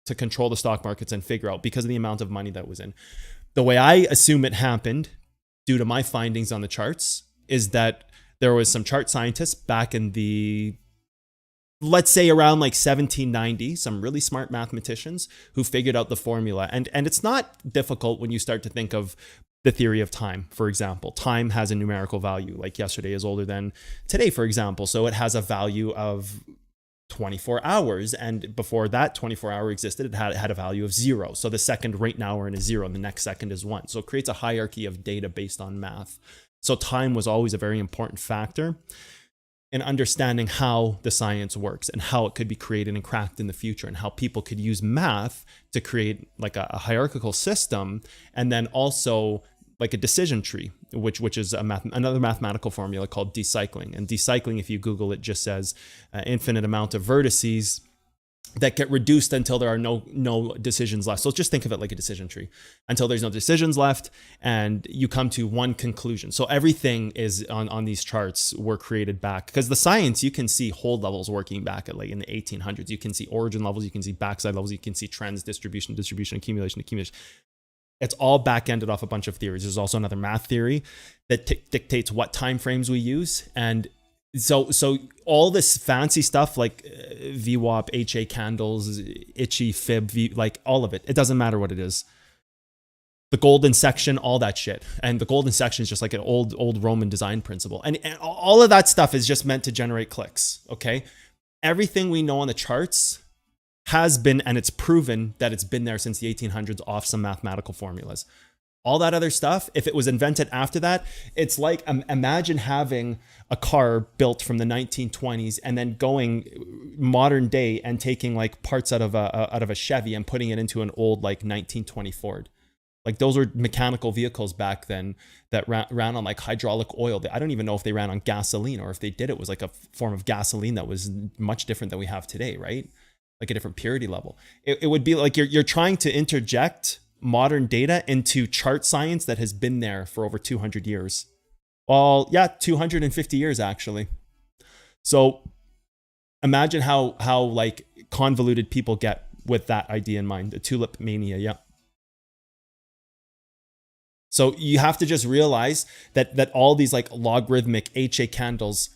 to control the stock markets and figure out, because of the amount of money that was in. The way I assume it happened, due to my findings on the charts, is that there was some chart scientists back in the, let's say around like 1790, some really smart mathematicians who figured out the formula. And it's not difficult when you start to think of the theory of time. For example, time has a numerical value, like yesterday is older than today, for example. So it has a value of 24 hours. And before that 24-hour existed, it had a value of 0. So the second right now we're in a 0, and the next second is 1. So it creates a hierarchy of data based on math. So time was always a very important factor in understanding how the science works and how it could be created and cracked in the future, and how people could use math to create like a hierarchical system, and then also like a decision tree, which is another mathematical formula called decycling. And decycling, if you Google it, just says infinite amount of vertices that get reduced until there are no decisions left. So just think of it like a decision tree, until there's no decisions left and you come to one conclusion. So everything is on these charts were created back, because the science, you can see hold levels working back at like in the 1800s. You can see origin levels, you can see backside levels, you can see trends, distribution, accumulation. It's all back-ended off a bunch of theories. There's also another math theory that dictates what time frames we use. And so all this fancy stuff like VWAP, HA candles, itchy, fib, like all of it, it doesn't matter what it is. The golden section, all that shit. And the golden section is just like an old Roman design principle. And all of that stuff is just meant to generate clicks, okay? Everything we know on the charts has been, and it's proven that it's been there since the 1800s off some mathematical formulas. All that other stuff, if it was invented after that, it's like, imagine having a car built from the 1920s and then going modern day and taking like parts out of a Chevy and putting it into an old like 1920 Ford. Like those were mechanical vehicles back then that ran on like hydraulic oil. I don't even know if they ran on gasoline, or if they did, it was like a form of gasoline that was much different than we have today, right? Like a different purity level. It would be like you're trying to interject modern data into chart science that has been there for over 200 years. Well, yeah, 250 years actually. So imagine how like convoluted people get with that idea in mind, the tulip mania, yeah. So you have to just realize that all these like logarithmic HA candles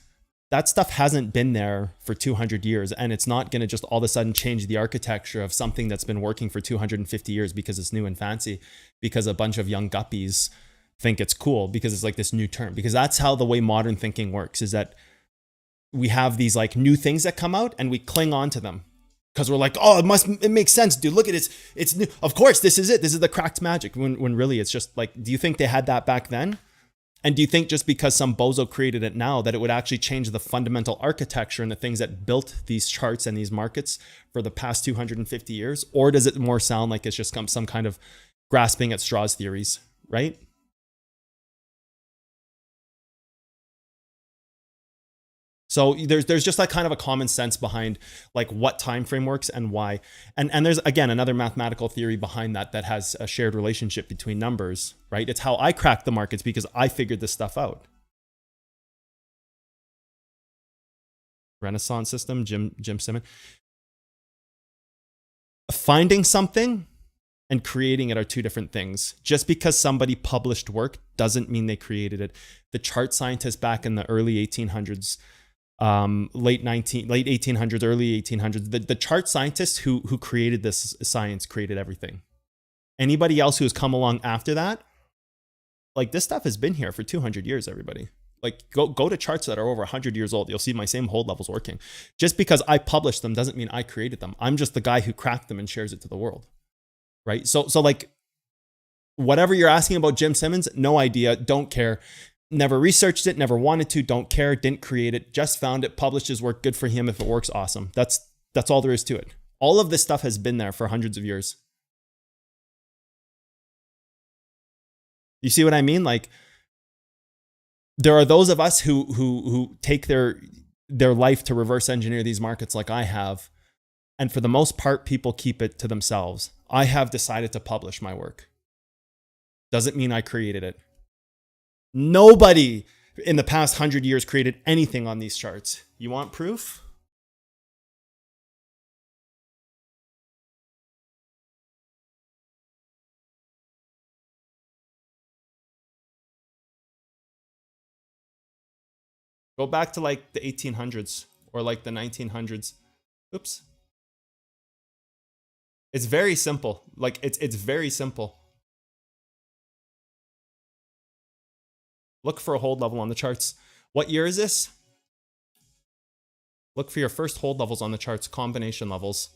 that stuff hasn't been there for 200 years, and it's not going to just all of a sudden change the architecture of something that's been working for 250 years because it's new and fancy, because a bunch of young guppies think it's cool because it's like this new term. Because that's how the way modern thinking works, is that we have these like new things that come out and we cling on to them because we're like, oh, it makes sense, dude. Look at it, it's new. Of course, this is it. This is the cracked magic. When really it's just like, do you think they had that back then? And do you think just because some bozo created it now that it would actually change the fundamental architecture and the things that built these charts and these markets for the past 250 years? Or does it more sound like it's just some kind of grasping at straws theories, right? So there's just that kind of a common sense behind like what time frame works and why. And there's, again, another mathematical theory behind that has a shared relationship between numbers, right? It's how I crack the markets because I figured this stuff out. Renaissance system, Jim Simmons. Finding something and creating it are two different things. Just because somebody published work doesn't mean they created it. The chart scientists back in the early 1800s, late 1800s, early 1800s, the chart scientists who created this science created everything. Anybody else who has come along after that, like, this stuff has been here for 200 years, everybody. Like, go to charts that are over 100 years old. You'll see my same hold levels working. Just because I published them doesn't mean I created them. I'm just the guy who cracked them and shares it to the world, right? So like, whatever you're asking about Jim Simmons, no idea, don't care. Never researched it, never wanted to, don't care, didn't create it, just found it, published his work, good for him. If it works, awesome. That's all there is to it. All of this stuff has been there for hundreds of years. You see what I mean? Like, there are those of us who take their life to reverse engineer these markets like I have. And for the most part, people keep it to themselves. I have decided to publish my work. Doesn't mean I created it. Nobody in the past 100 years created anything on these charts. You want proof? Go back to like the 1800s or like the 1900s. Oops. It's very simple. Like, it's very simple. Look for a hold level on the charts. What year is this? Look for your first hold levels on the charts, combination levels.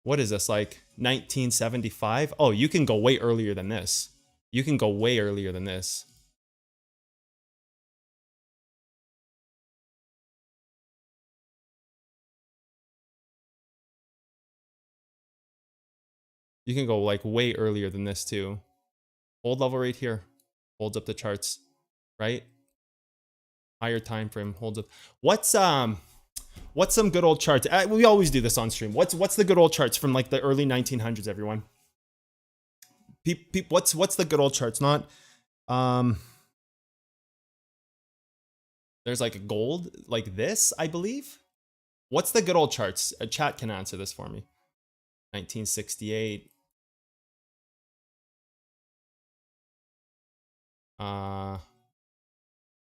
What is this, like 1975? Oh, you can go way earlier than this. You can go way earlier than this. You can go like way earlier than this too. Hold level right here. Holds up the charts, right? Higher time frame holds up. What's some good old charts? We always do this on stream. What's the good old charts from like the early 1900s, everyone? What's the good old charts? Not there's like a gold like this, I believe. What's the good old charts? A chat can answer this for me. 1968.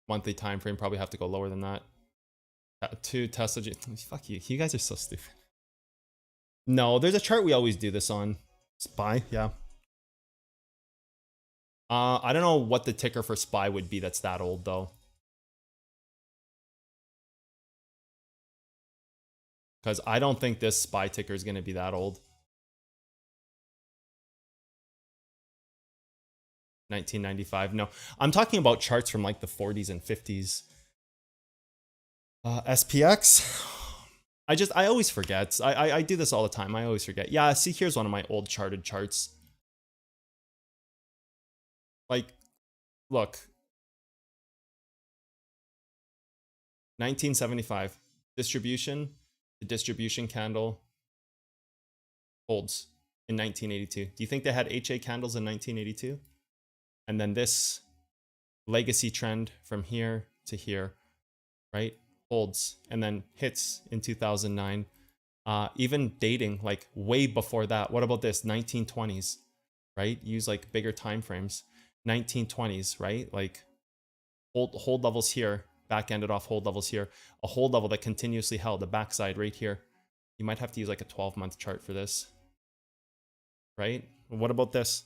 Monthly time frame, probably have to go lower than that. Two Tesla. Fuck you. You guys are so stupid. No, there's a chart we always do this on. SPY, yeah. I don't know what the ticker for SPY would be that's that old though. Because I don't think this SPY ticker is going to be that old. 1995. No, I'm talking about charts from like the 40s and 50s. SPX. I always forget. I do this all the time. I always forget. Yeah, see, here's one of my old charted charts. Like, look. 1975. Distribution. The distribution candle holds in 1982. Do you think they had HA candles in 1982? And then this legacy trend from here to here, right, holds and then hits in 2009. Even dating like way before that. What about this? 1920s, right? Use like bigger time frames. 1920s, right? Like hold levels here, back-ended off hold levels here. A hold level that continuously held, a backside right here. You might have to use like a 12-month chart for this, right? What about this?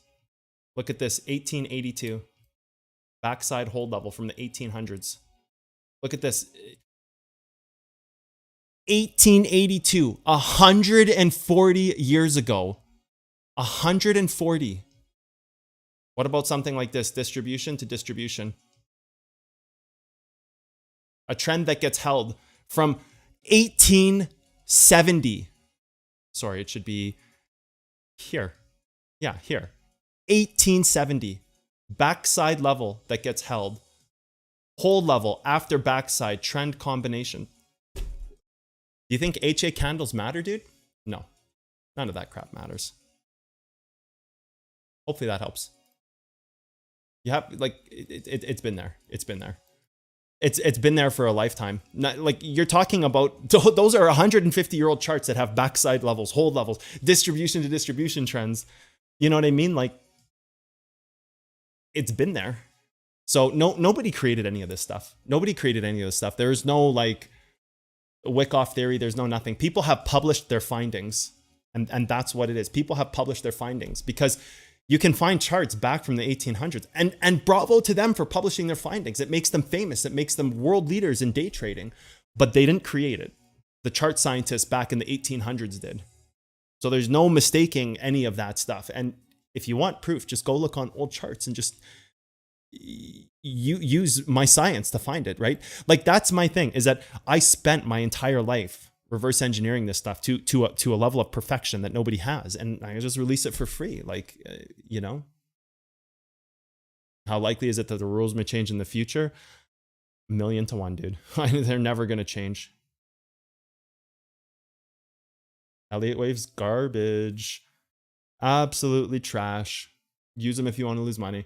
Look at this, 1882. Backside hold level from the 1800s. Look at this. 1882, 140 years ago. 140. What about something like this? Distribution to distribution. A trend that gets held from 1870. Sorry, it should be here. Yeah, here. 1870. Backside level that gets held. Hold level after backside trend combination. Do you think HA candles matter, dude? No. None of that crap matters. Hopefully that helps. You have, like, it's been there. It's been there. It's been there for a lifetime. Not, like, you're talking about, those are 150-year-old charts that have backside levels, hold levels, distribution to distribution trends. You know what I mean? Like, it's been there. So nobody created any of this stuff. Nobody created any of this stuff. There's no, like, wick-off theory. There's no nothing. People have published their findings. And that's what it is. People have published their findings because you can find charts back from the 1800s. And bravo to them for publishing their findings. It makes them famous. It makes them world leaders in day trading. But they didn't create it. The chart scientists back in the 1800s did. So there's no mistaking any of that stuff. And if you want proof, just go look on old charts and just use my science to find it, right? Like, that's my thing, is that I spent my entire life reverse engineering this stuff to a level of perfection that nobody has, and I just release it for free. Like, you know, how likely is it that the rules may change in the future? 1,000,000 to 1, dude. They're never going to change. Elliott waves, garbage. Absolutely trash. Use them if you want to lose money.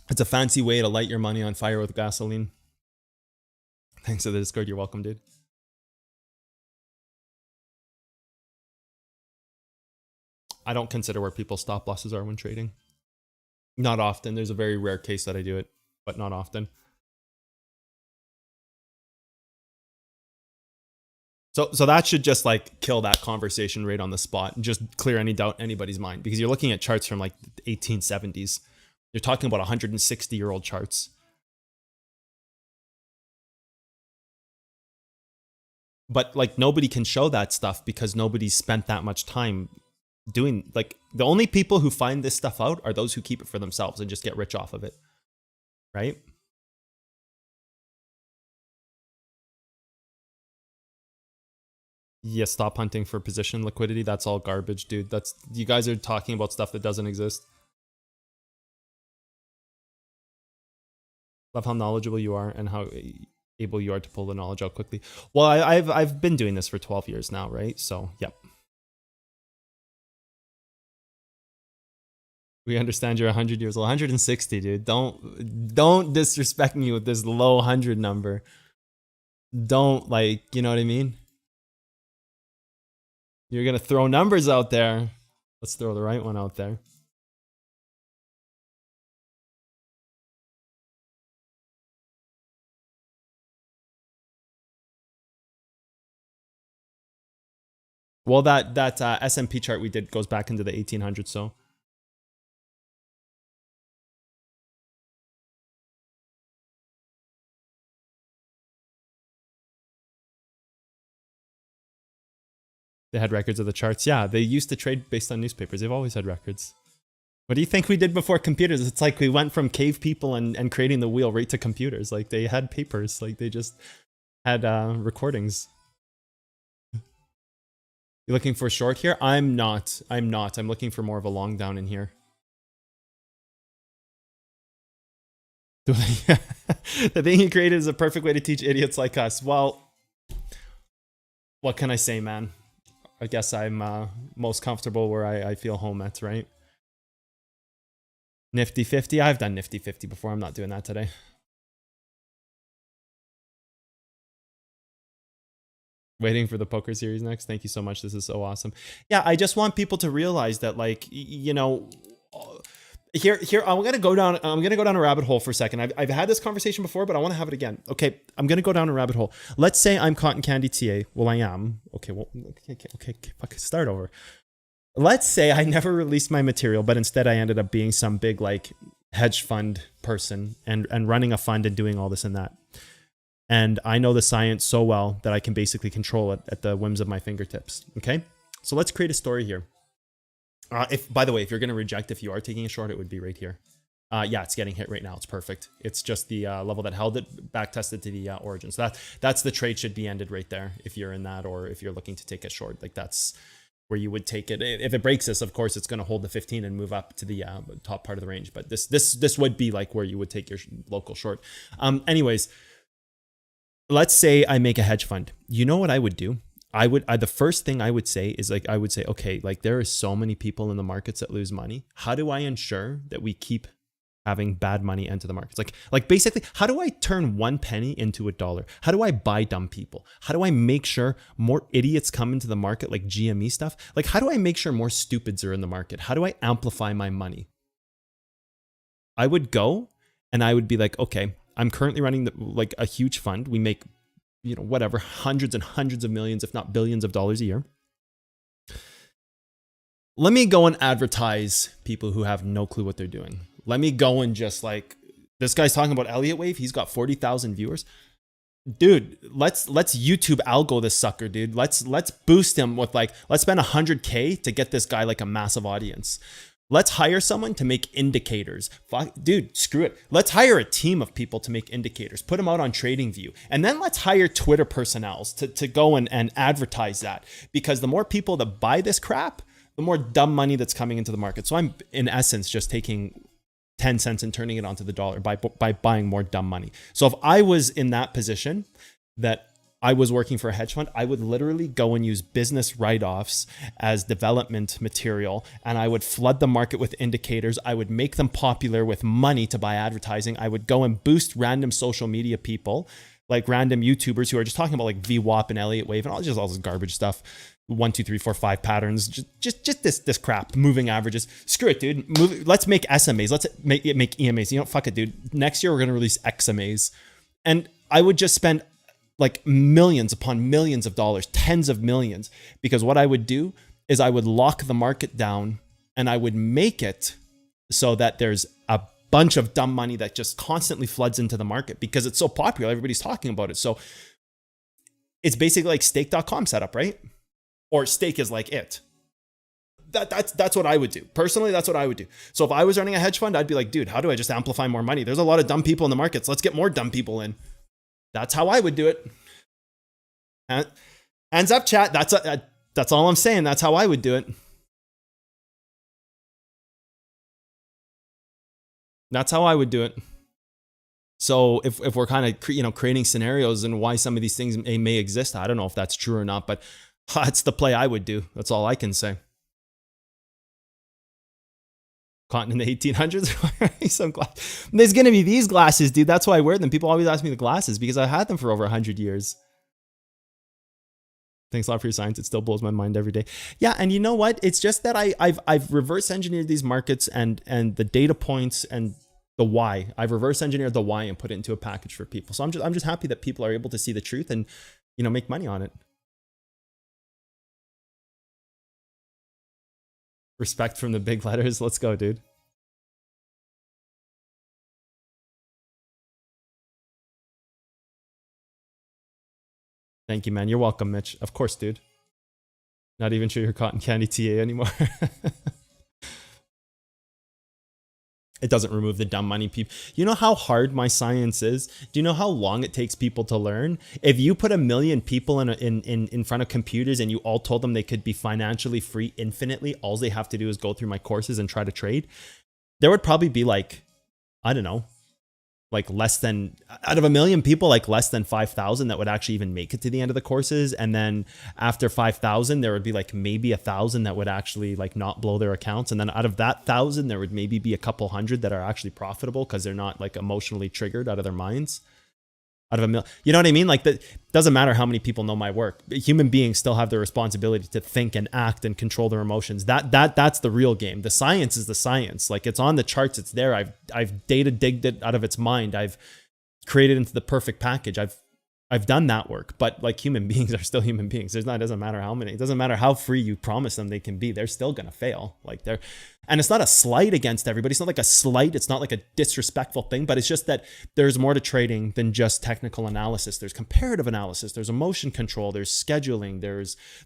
It's a fancy way to light your money on fire with gasoline. Thanks for the Discord. You're welcome, dude. I don't consider where people's stop losses are when trading. Not often. There's a very rare case that I do it, but not often. So that should just, like, kill that conversation right on the spot and just clear any doubt in anybody's mind, because you're looking at charts from, like, the 1870s. You're talking about 160-year-old charts. But, like, nobody can show that stuff because nobody spent that much time doing, like, the only people who find this stuff out are those who keep it for themselves and just get rich off of it, right? Yeah, stop hunting for position liquidity. That's all garbage, dude. That's, you guys are talking about stuff that doesn't exist. Love how knowledgeable you are and how able you are to pull the knowledge out quickly. Well, I've been doing this for 12 years now, right? So, yep. We understand you're 100 years old. 160, dude. Don't disrespect me with this low 100 number. Don't, like, you know what I mean? You're gonna throw numbers out there. Let's throw the right one out there. Well, that S&P chart we did goes back into the 1800s, so. They had records of the charts. Yeah, they used to trade based on newspapers. They've always had records. What do you think we did before computers? It's like we went from cave people and creating the wheel right to computers. Like, they had papers. Like, they just had recordings. You looking for a short here? I'm not. I'm looking for more of a long down in here. The thing you created is a perfect way to teach idiots like us. Well, what can I say, man? I guess I'm most comfortable where I feel home at, right? Nifty 50. I've done Nifty 50 before. I'm not doing that today. Waiting for the poker series next. Thank you so much. This is so awesome. Yeah, I just want people to realize that, like, you know, here I'm gonna go down a rabbit hole for a second. I've had this conversation before, but I want to have it again. Okay, I'm gonna go down a rabbit hole. Let's say I'm Cotton Candy TA. Well, I am. Okay, well, okay, fuck, start over. Let's say I never released my material, but instead I ended up being some big like hedge fund person and running a fund and doing all this and that. And I know the science so well that I can basically control it at the whims of my fingertips. Okay, so let's create a story here. By the way, if you're going to reject, if you are taking a short, it would be right here. Yeah, it's getting hit right now. It's perfect. It's just the level that held it back tested to the origin. So that's the trade should be ended right there. If you're in that, or if you're looking to take a short, like that's where you would take it. If it breaks this, of course, it's going to hold the 15 and move up to the top part of the range. But this would be like where you would take your local short. Anyways, let's say I make a hedge fund. You know what I would do? The first thing I would say is like, I would say, okay, like there are so many people in the markets that lose money. How do I ensure that we keep having bad money into the markets? Like basically, how do I turn 1 penny into $1? How do I buy dumb people? How do I make sure more idiots come into the market, like GME stuff? Like, how do I make sure more stupids are in the market? How do I amplify my money? I would go and I would be like, okay, I'm currently running like a huge fund. We make, whatever, hundreds and hundreds of millions, if not billions of dollars a year. Let me go and advertise people who have no clue what they're doing. Let me go and just like, this guy's talking about Elliott Wave. He's got 40,000 viewers. Dude, let's YouTube algo this sucker, dude. Let's boost him with like, let's spend 100K to get this guy like a massive audience. Let's hire someone to make indicators. Fuck, dude, screw it. Let's hire a team of people to make indicators. Put them out on TradingView. And then let's hire Twitter personnel to go and advertise that. Because the more people that buy this crap, the more dumb money that's coming into the market. So I'm, in essence, just taking 10 cents and turning it onto the dollar by buying more dumb money. So if I was in that position that I was working for a hedge fund, I would literally go and use business write-offs as development material, and I would flood the market with indicators. I would make them popular with money to buy advertising. I would go and boost random social media people, like random YouTubers who are just talking about like VWAP and Elliott Wave and all this garbage stuff. 1, 2, 3, 4, 5 patterns, just this crap, moving averages. Screw it, dude. Let's make SMAs. Let's make EMAs. Fuck it, dude. Next year we're gonna release XMAs, and I would just spend like millions upon millions of dollars, tens of millions, because what I would do is I would lock the market down and I would make it so that there's a bunch of dumb money that just constantly floods into the market because it's so popular. Everybody's talking about it. So it's basically like stake.com setup, right? Or stake is like it. That's what I would do. Personally, that's what I would do. So if I was running a hedge fund, I'd be like, dude, how do I just amplify more money? There's a lot of dumb people in the markets. Let's get more dumb people in. That's how I would do it. Hands up, chat. That's all I'm saying. That's how I would do it. That's how I would do it. So if we're kind of creating scenarios and why some of these things may exist, I don't know if that's true or not, but that's the play I would do. That's all I can say. Cotton in the 1800s. Some glass. There's gonna be these glasses, dude. That's why I wear them. People always ask me the glasses because I had them for over 100 years. Thanks a lot for your science. It still blows my mind every day. Yeah, and you know what? It's just that I've reverse engineered these markets and the data points and the why. I've reverse engineered the why and put it into a package for people. So I'm just happy that people are able to see the truth and make money on it. Respect from the big letters. Let's go, dude. Thank you, man. You're welcome, Mitch. Of course, dude. Not even sure you're Cotton Candy TA anymore. It doesn't remove the dumb money people. You know how hard my science is? Do you know how long it takes people to learn? If you put 1 million people in front of computers and you all told them they could be financially free infinitely, all they have to do is go through my courses and try to trade, there would probably be like, I don't know, like less than, out of 1 million people, like less than 5,000 that would actually even make it to the end of the courses. And then after 5,000, there would be like maybe 1,000 that would actually like not blow their accounts. And then out of that 1,000, there would maybe be a couple hundred that are actually profitable because they're not like emotionally triggered out of their minds. out of a million. You know what I mean? Like, that doesn't matter how many people know my work. Human beings still have the responsibility to think and act and control their emotions. That's the real game. The science is the science. Like, it's on the charts. It's there. I've data digged it out of its mind. I've created into the perfect package. I've done that work, but like, human beings are still human beings. It doesn't matter how many, it doesn't matter how free you promise them they can be. They're still going to fail. Like, and it's not a slight against everybody. It's not like a slight. It's not like a disrespectful thing, but it's just that there's more to trading than just technical analysis. There's comparative analysis. There's emotion control. There's scheduling.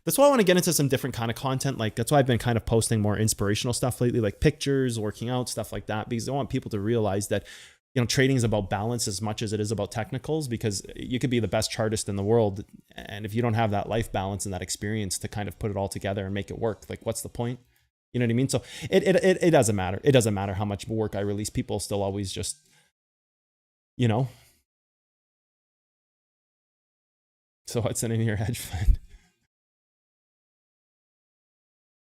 That's why I want to get into some different kind of content. Like, that's why I've been kind of posting more inspirational stuff lately, like pictures, working out, stuff like that, because I want people to realize that, you know, trading is about balance as much as it is about technicals, because you could be the best chartist in the world, and if you don't have that life balance and that experience to kind of put it all together and make it work, like, what's the point? You know what I mean? So it doesn't matter. It doesn't matter how much work I release. People still always just, you know. So what's in your hedge fund?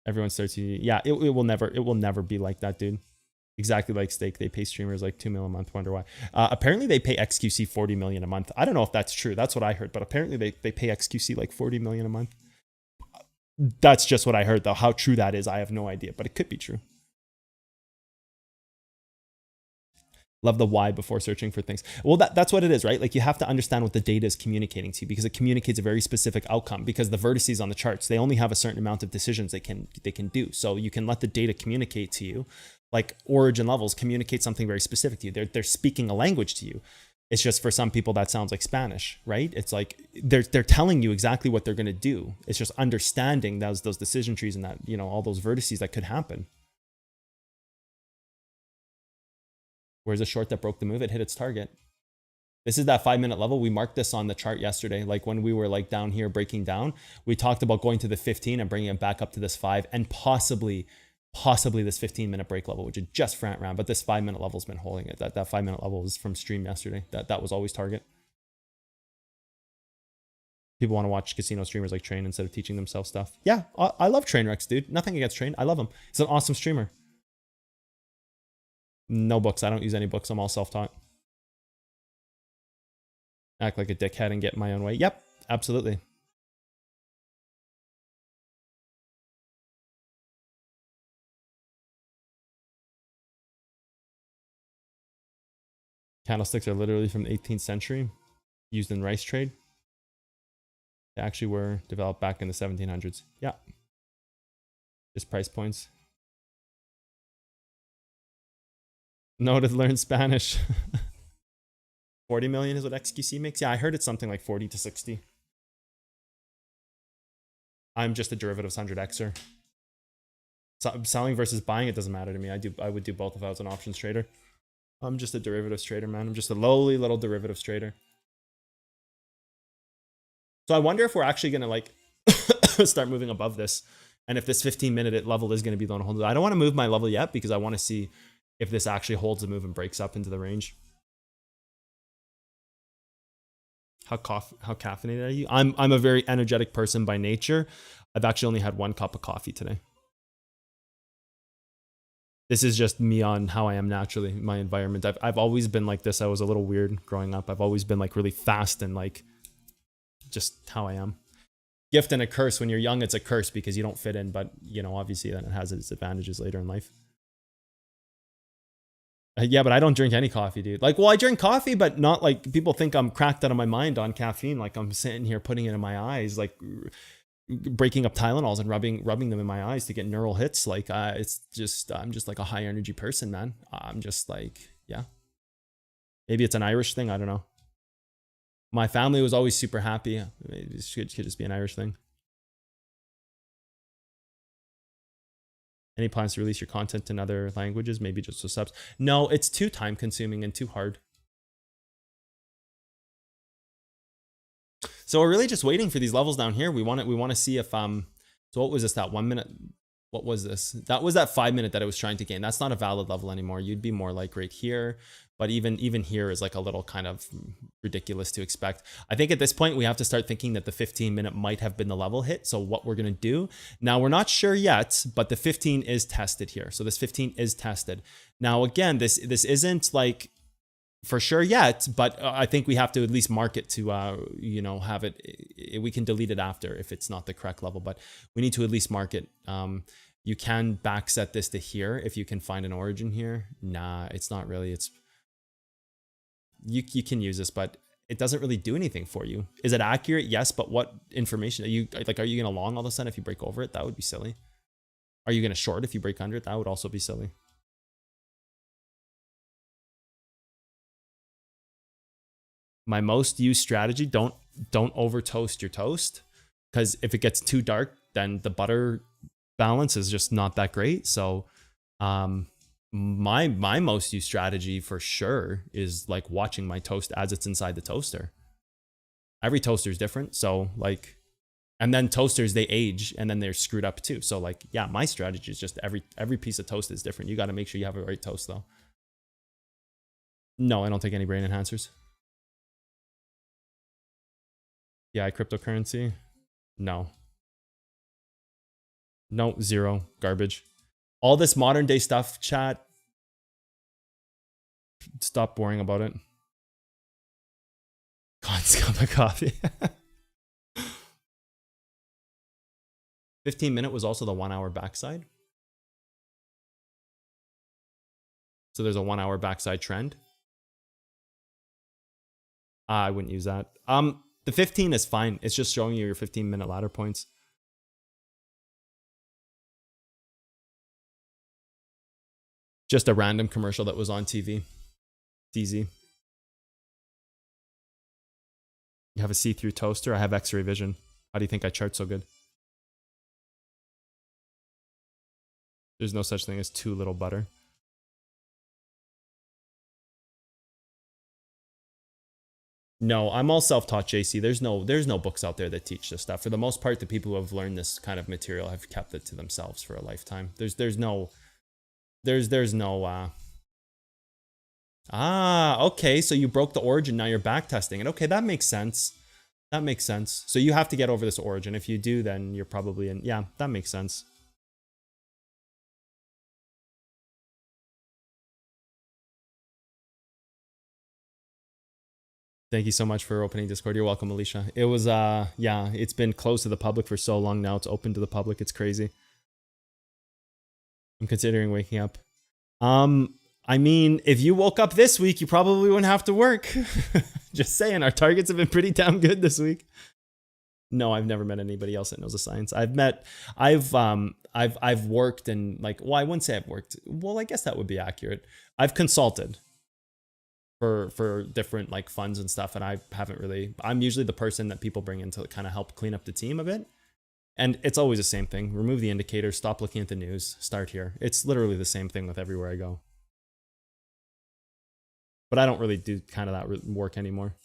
Everyone starts using, yeah, it will never be like that, dude. Exactly like Stake. They pay streamers like $2 million a month. Wonder why. Apparently they pay XQC $40 million a month. I don't know if that's true. That's what I heard, but apparently they pay XQC like $40 million a month. That's just what I heard, though. How true that is, I have no idea, but it could be true. Love the why before searching for things. Well, that's what it is, right? Like, you have to understand what the data is communicating to you, because it communicates a very specific outcome, because the vertices on the charts, they only have a certain amount of decisions they can do. So you can let the data communicate to you. Like, origin levels communicate something very specific to you. They're speaking a language to you. It's just, for some people that sounds like Spanish, right? It's like they're telling you exactly what they're going to do. It's just understanding those decision trees and that, you know, all those vertices that could happen. Where's a short that broke the move? It hit its target. This is that 5-minute level. We marked this on the chart yesterday. Like, when we were like down here breaking down, we talked about going to the 15 and bringing it back up to this 5, and possibly this 15-minute break level, which is just front round, but this 5-minute level has been holding it. That 5-minute level is from stream yesterday. That was always target. People want to watch casino streamers like train instead of teaching themselves stuff. Yeah, I love Trainwrecks, dude. Nothing against Train. I love him. He's an awesome streamer. No books. I don't use any books. I'm all self-taught. Act like a dickhead and get my own way. Yep, absolutely. Candlesticks are literally from the 18th century, used in rice trade. They actually were developed back in the 1700s. Yeah. Just price points. No, to learn Spanish. 40 million is what XQC makes? Yeah, I heard it's something like 40 to 60. I'm just a derivatives 100xer. So selling versus buying, it doesn't matter to me. I would do both if I was an options trader. I'm just a derivatives trader, man. I'm just a lowly little derivatives trader. So I wonder if we're actually going to like start moving above this, and if this 15-minute level is going to be the one to hold it. I don't want to move my level yet, because I want to see if this actually holds the move and breaks up into the range. How caffeinated are you? I'm a very energetic person by nature. I've actually only had 1 cup of coffee today. This is just me on how I am naturally, my environment. I've always been like this. I was a little weird growing up. I've always been like really fast and like just how I am. Gift and a curse. When you're young, it's a curse because you don't fit in, but you know, obviously then it has its advantages later in life. Yeah, but I don't drink any coffee, dude. Like, well, I drink coffee, but not like people think I'm cracked out of my mind on caffeine. Like, I'm sitting here putting it in my eyes, like breaking up Tylenols and rubbing them in my eyes to get neural hits. Like, it's just, I'm just like a high energy person, man. I'm just like, yeah. Maybe it's an Irish thing. I don't know. My family was always super happy. Maybe it could just be an Irish thing. Any plans to release your content in other languages? Maybe just with subs? No, it's too time consuming and too hard. So we're really just waiting for these levels down here. We want to see if so what was this, that 1 minute? What was this? That was that 5 minute that I was trying to gain. That's not a valid level anymore. You'd be more like right here. But even here is like a little kind of ridiculous to expect. I think at this point, we have to start thinking that the 15-minute might have been the level hit. So what we're going to do now, we're not sure yet, but the 15 is tested here. So this 15 is tested. Now, again, this isn't like For sure, yeah. But I think we have to at least mark it to, you know, have it. We can delete it after if it's not the correct level, but we need to at least mark it. You can back set this to here if you can find an origin here. Nah, it's not really. It's you can use this, but it doesn't really do anything for you. Is it accurate? Yes, but what information are you like? Are you gonna long all of a sudden if you break over it? That would be silly. Are you gonna short if you break under it? That would also be silly. My most used strategy, don't over toast your toast, because if it gets too dark, then the butter balance is just not that great. So my most used strategy for sure is like watching my toast as it's inside the toaster. Every toaster is different, so like, and then toasters, they age and then they're screwed up too. So like, yeah, my strategy is just every piece of toast is different. You got to make sure you have a right toast though. No, I don't take any brain enhancers. Yeah, cryptocurrency. No. No, zero. Garbage. All this modern day stuff, chat. Stop worrying about it. God's cup of coffee. 15-minute was also the 1 hour backside. So there's a 1 hour backside trend. I wouldn't use that. The 15 is fine. It's just showing you your 15-minute ladder points. Just a random commercial that was on TV. It's easy. You have a see-through toaster. I have X-ray vision. How do you think I chart so good? There's no such thing as too little butter. No, I'm all self-taught, JC. There's no books out there that teach this stuff. For the most part, the people who have learned this kind of material have kept it to themselves for a lifetime. There's no okay, so you broke the origin, now you're back testing it. Okay, that makes sense. That makes sense. So you have to get over this origin. If you do, then you're probably in. Yeah, that makes sense. Thank you so much for opening Discord. You're welcome, Alicia. It was yeah, it's been closed to the public for so long now. It's open to the public. It's crazy. I'm considering waking up. I mean, if you woke up this week, you probably wouldn't have to work. Just saying, our targets have been pretty damn good this week. No, I've never met anybody else that knows the science. I've worked and like, well, I wouldn't say I've worked. Well, I guess that would be accurate. I've consulted for different like funds and stuff, and I haven't really. I'm usually the person that people bring in to kind of help clean up the team a bit. And it's always the same thing. Remove the indicator, stop looking at the news, start here. It's literally the same thing with everywhere I go. But I don't really do kind of that work anymore.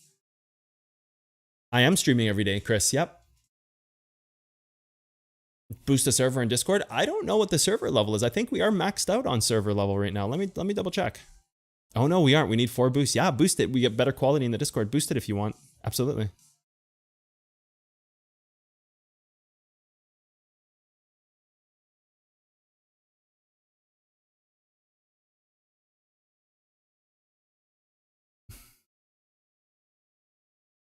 I am streaming every day, Chris. Yep. Boost the server in Discord. I don't know what the server level is. I think we are maxed out on server level right now. Let me double check. Oh no, we aren't. We need 4 boosts. Yeah, boost it. We get better quality in the Discord. Boost it if you want. Absolutely.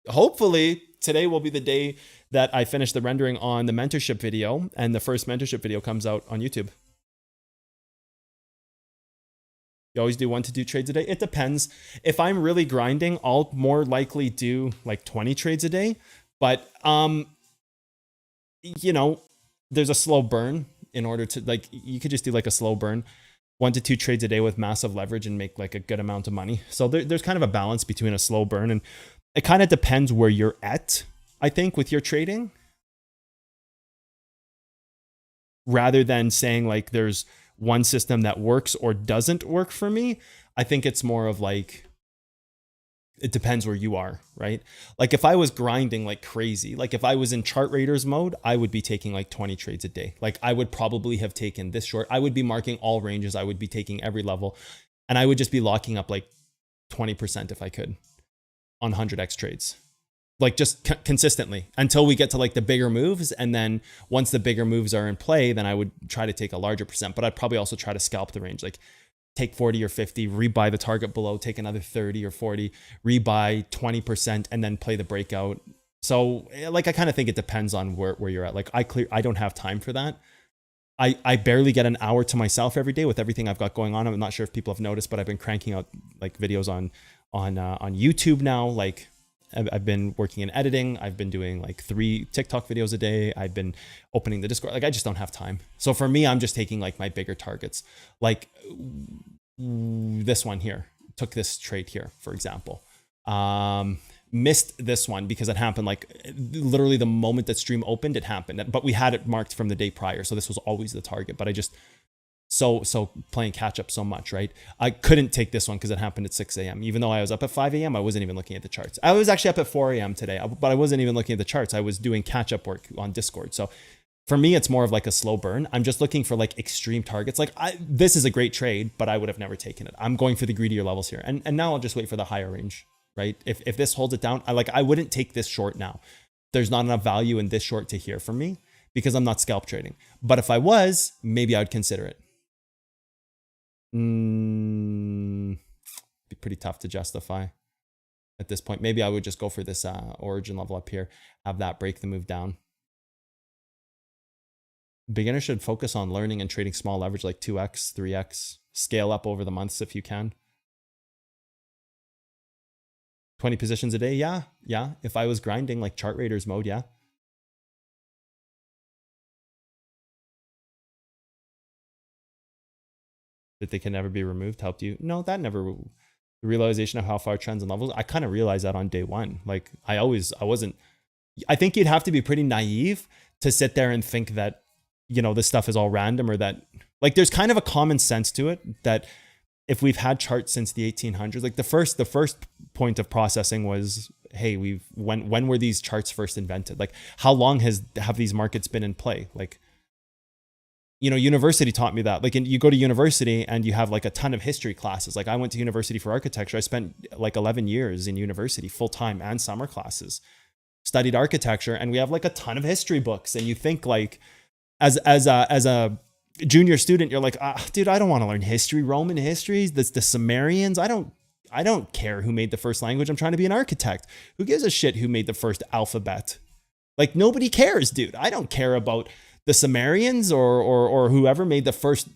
Hopefully today will be the day that I finish the rendering on the mentorship video and the first mentorship video comes out on YouTube. You always do 1 to 2 trades a day? It depends. If I'm really grinding, I'll more likely do like 20 trades a day. But, you know, there's a slow burn in order to like, you could just do like a slow burn, 1 to 2 trades a day with massive leverage and make like a good amount of money. So there's kind of a balance between a slow burn, and it kind of depends where you're at, I think, with your trading. Rather than saying like there's one system that works or doesn't work for me, I think it's more of like, it depends where you are, right? Like if I was grinding like crazy, like if I was in chart raiders mode, I would be taking like 20 trades a day. Like I would probably have taken this short. I would be marking all ranges. I would be taking every level, and I would just be locking up like 20% if I could on 100x trades, like just consistently until we get to like the bigger moves. And then once the bigger moves are in play, then I would try to take a larger percent, but I'd probably also try to scalp the range. Like take 40 or 50, rebuy the target below, take another 30 or 40, rebuy 20%, and then play the breakout. So like, I kind of think it depends on where you're at. Like I don't have time for that. I barely get an hour to myself every day with everything I've got going on. I'm not sure if people have noticed, but I've been cranking out like videos on YouTube now. Like I've been working in editing. I've been doing like 3 TikTok videos a day. I've been opening the Discord. Like I just don't have time. So for me, I'm just taking like my bigger targets. Like this one here, took this trade here, for example. Missed this one because it happened like literally the moment that stream opened, it happened, but we had it marked from the day prior. So this was always the target, but I just, so playing catch up so much, right? I couldn't take this one because it happened at 6 a.m. Even though I was up at 5 a.m., I wasn't even looking at the charts. I was actually up at 4 a.m. today, but I wasn't even looking at the charts. I was doing catch up work on Discord. So for me, it's more of like a slow burn. I'm just looking for like extreme targets. Like this is a great trade, but I would have never taken it. I'm going for the greedier levels here. And now I'll just wait for the higher range, right? If this holds it down, I wouldn't take this short now. There's not enough value in this short to here for me because I'm not scalp trading. But if I was, maybe I would consider it. Be pretty tough to justify at this point. Maybe I would just go for this origin level up here, have that break the move down. Beginners should focus on learning and trading small leverage like 2x, 3x, scale up over the months if you can. 20 positions a day, yeah. If I was grinding like chart raiders mode, yeah. That they can never be removed helped you? No, that never. The realization of how far trends and levels, I kind of realized that on day one. Like I think you'd have to be pretty naive to sit there and think that, you know, this stuff is all random, or that like there's kind of a common sense to it that if we've had charts since the 1800s, like the first point of processing was, hey, when were these charts first invented? Like how long have these markets been in play? Like, you know, university taught me that. Like you go to university and you have like a ton of history classes. Like I went to university for architecture. I spent like 11 years in university full time and summer classes, studied architecture, and we have like a ton of history books. And you think like as a junior student, you're like, dude, I don't want to learn history, Roman history, the Sumerians. I don't care who made the first language. I'm trying to be an architect. Who gives a shit who made the first alphabet? Like nobody cares, dude. I don't care about the Sumerians or whoever made the first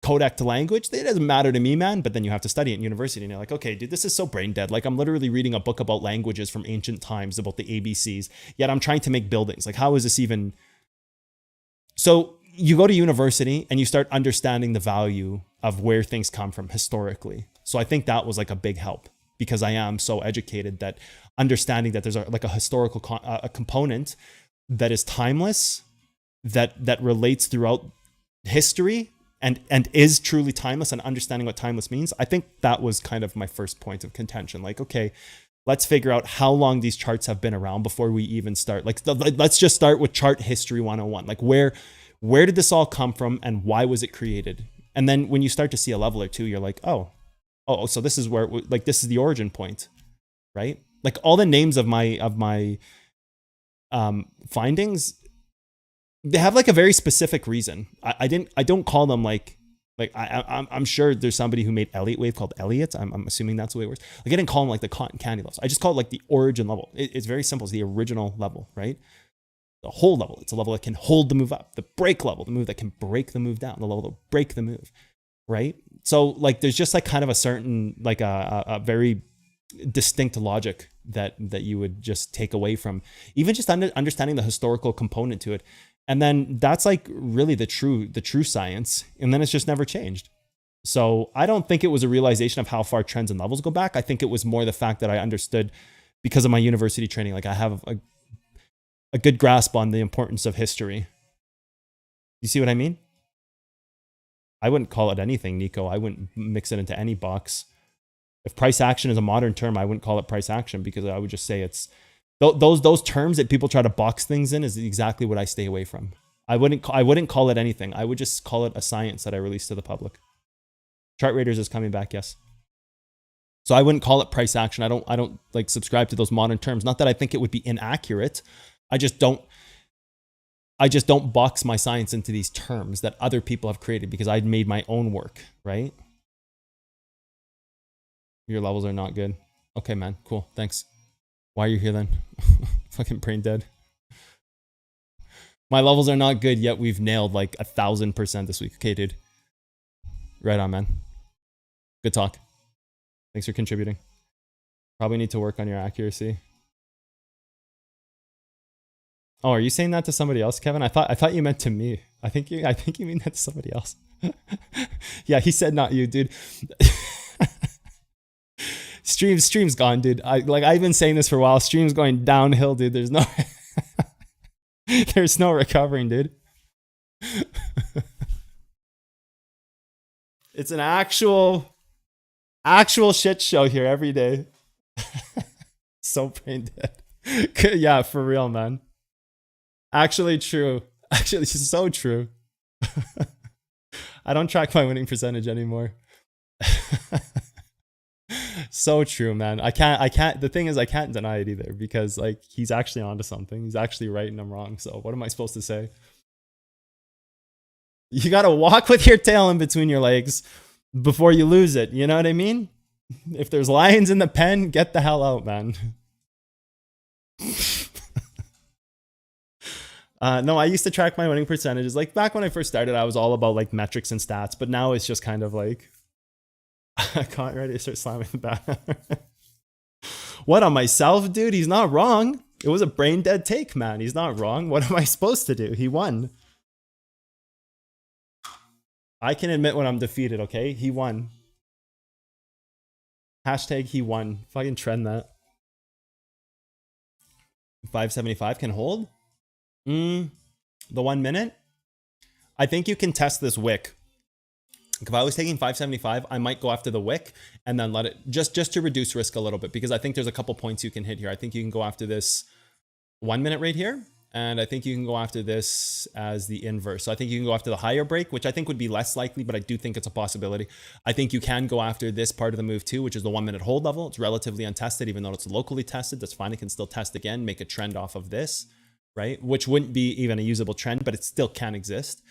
codec to language. It doesn't matter to me, man. But then you have to study it in university and you're like, okay, dude, this is so brain dead. Like I'm literally reading a book about languages from ancient times, about the ABCs, yet I'm trying to make buildings. Like how is this even? So you go to university and you start understanding the value of where things come from historically. So I think that was like a big help because I am so educated that understanding that there's like a historical a component that is timeless, that relates throughout history and is truly timeless, and understanding what timeless means. I think that was kind of my first point of contention. Like, okay, let's figure out how long these charts have been around before we even start. Like, let's just start with chart history 101. Like where did this all come from and why was it created? And then when you start to see a level or two, you're like, oh, so this is where, like, this is the origin point, right? Like all the names of my findings, they have like a very specific reason. I don't call them like I'm sure there's somebody who made Elliott wave called Elliott. I'm assuming that's the way it works. Like I didn't call them like the cotton candy levels. I just call it like the origin level. It's very simple. It's the original level, right? The whole level. It's a level that can hold the move up. The break level, the move that can break the move down. The level that will break the move, right? So like there's just like kind of a certain like a very distinct logic that you would just take away from even just understanding the historical component to it. And then that's like really the true science. And then it's just never changed. So I don't think it was a realization of how far trends and levels go back. I think it was more the fact that I understood because of my university training. Like I have a good grasp on the importance of history. You see what I mean? I wouldn't call it anything, Nico. I wouldn't mix it into any box. If price action is a modern term, I wouldn't call it price action because I would just say it's those terms that people try to box things in is exactly what I stay away from. I wouldn't call it anything. I would just call it a science that I release to the public. Chart Raiders is coming back, yes. So I wouldn't call it price action. I don't like subscribe to those modern terms. Not that I think it would be inaccurate. I just don't box my science into these terms that other people have created because I'd made my own work, right? Your levels are not good. Okay, man. Cool. Thanks. Why are you here then? Fucking brain dead. My levels are not good, yet we've nailed like 1,000% this week. Okay, dude. Right on, man. Good talk. Thanks for contributing. Probably need to work on your accuracy. Oh, are you saying that to somebody else, Kevin? I thought you meant to me. I think you mean that to somebody else. Yeah, he said not you, dude. Stream's gone, dude. I've been saying this for a while. Stream's going downhill, dude. There's no recovering, dude. It's an actual shit show here every day. So brain dead. Yeah, for real, man. Actually true. Actually, this is so true. I don't track my winning percentage anymore. So true, man. I can't. The thing is, I can't deny it either because like he's actually onto something. He's actually right and I'm wrong. So what am I supposed to say? You gotta walk with your tail in between your legs before you lose it. You know what I mean? If there's lions in the pen, get the hell out, man. No, I used to track my winning percentages. Like back when I first started, I was all about like metrics and stats, but now it's just kind of like I can't ready to start slamming the bat. What, on myself, dude? He's not wrong. It was a brain dead take, man. He's not wrong. What am I supposed to do? He won. I can admit when I'm defeated, okay? He won. Hashtag he won. Fucking trend that. 575 can hold? The 1 minute? I think you can test this wick. If I was taking 575, I might go after the wick and then let it just to reduce risk a little bit because I think there's a couple points you can hit here. I think you can go after this 1 minute right here. And I think you can go after this as the inverse. So I think you can go after the higher break, which I think would be less likely, but I do think it's a possibility. I think you can go after this part of the move too, which is the 1 minute hold level. It's relatively untested, even though it's locally tested. That's fine. It can still test again, make a trend off of this, right? Which wouldn't be even a usable trend, but it still can exist.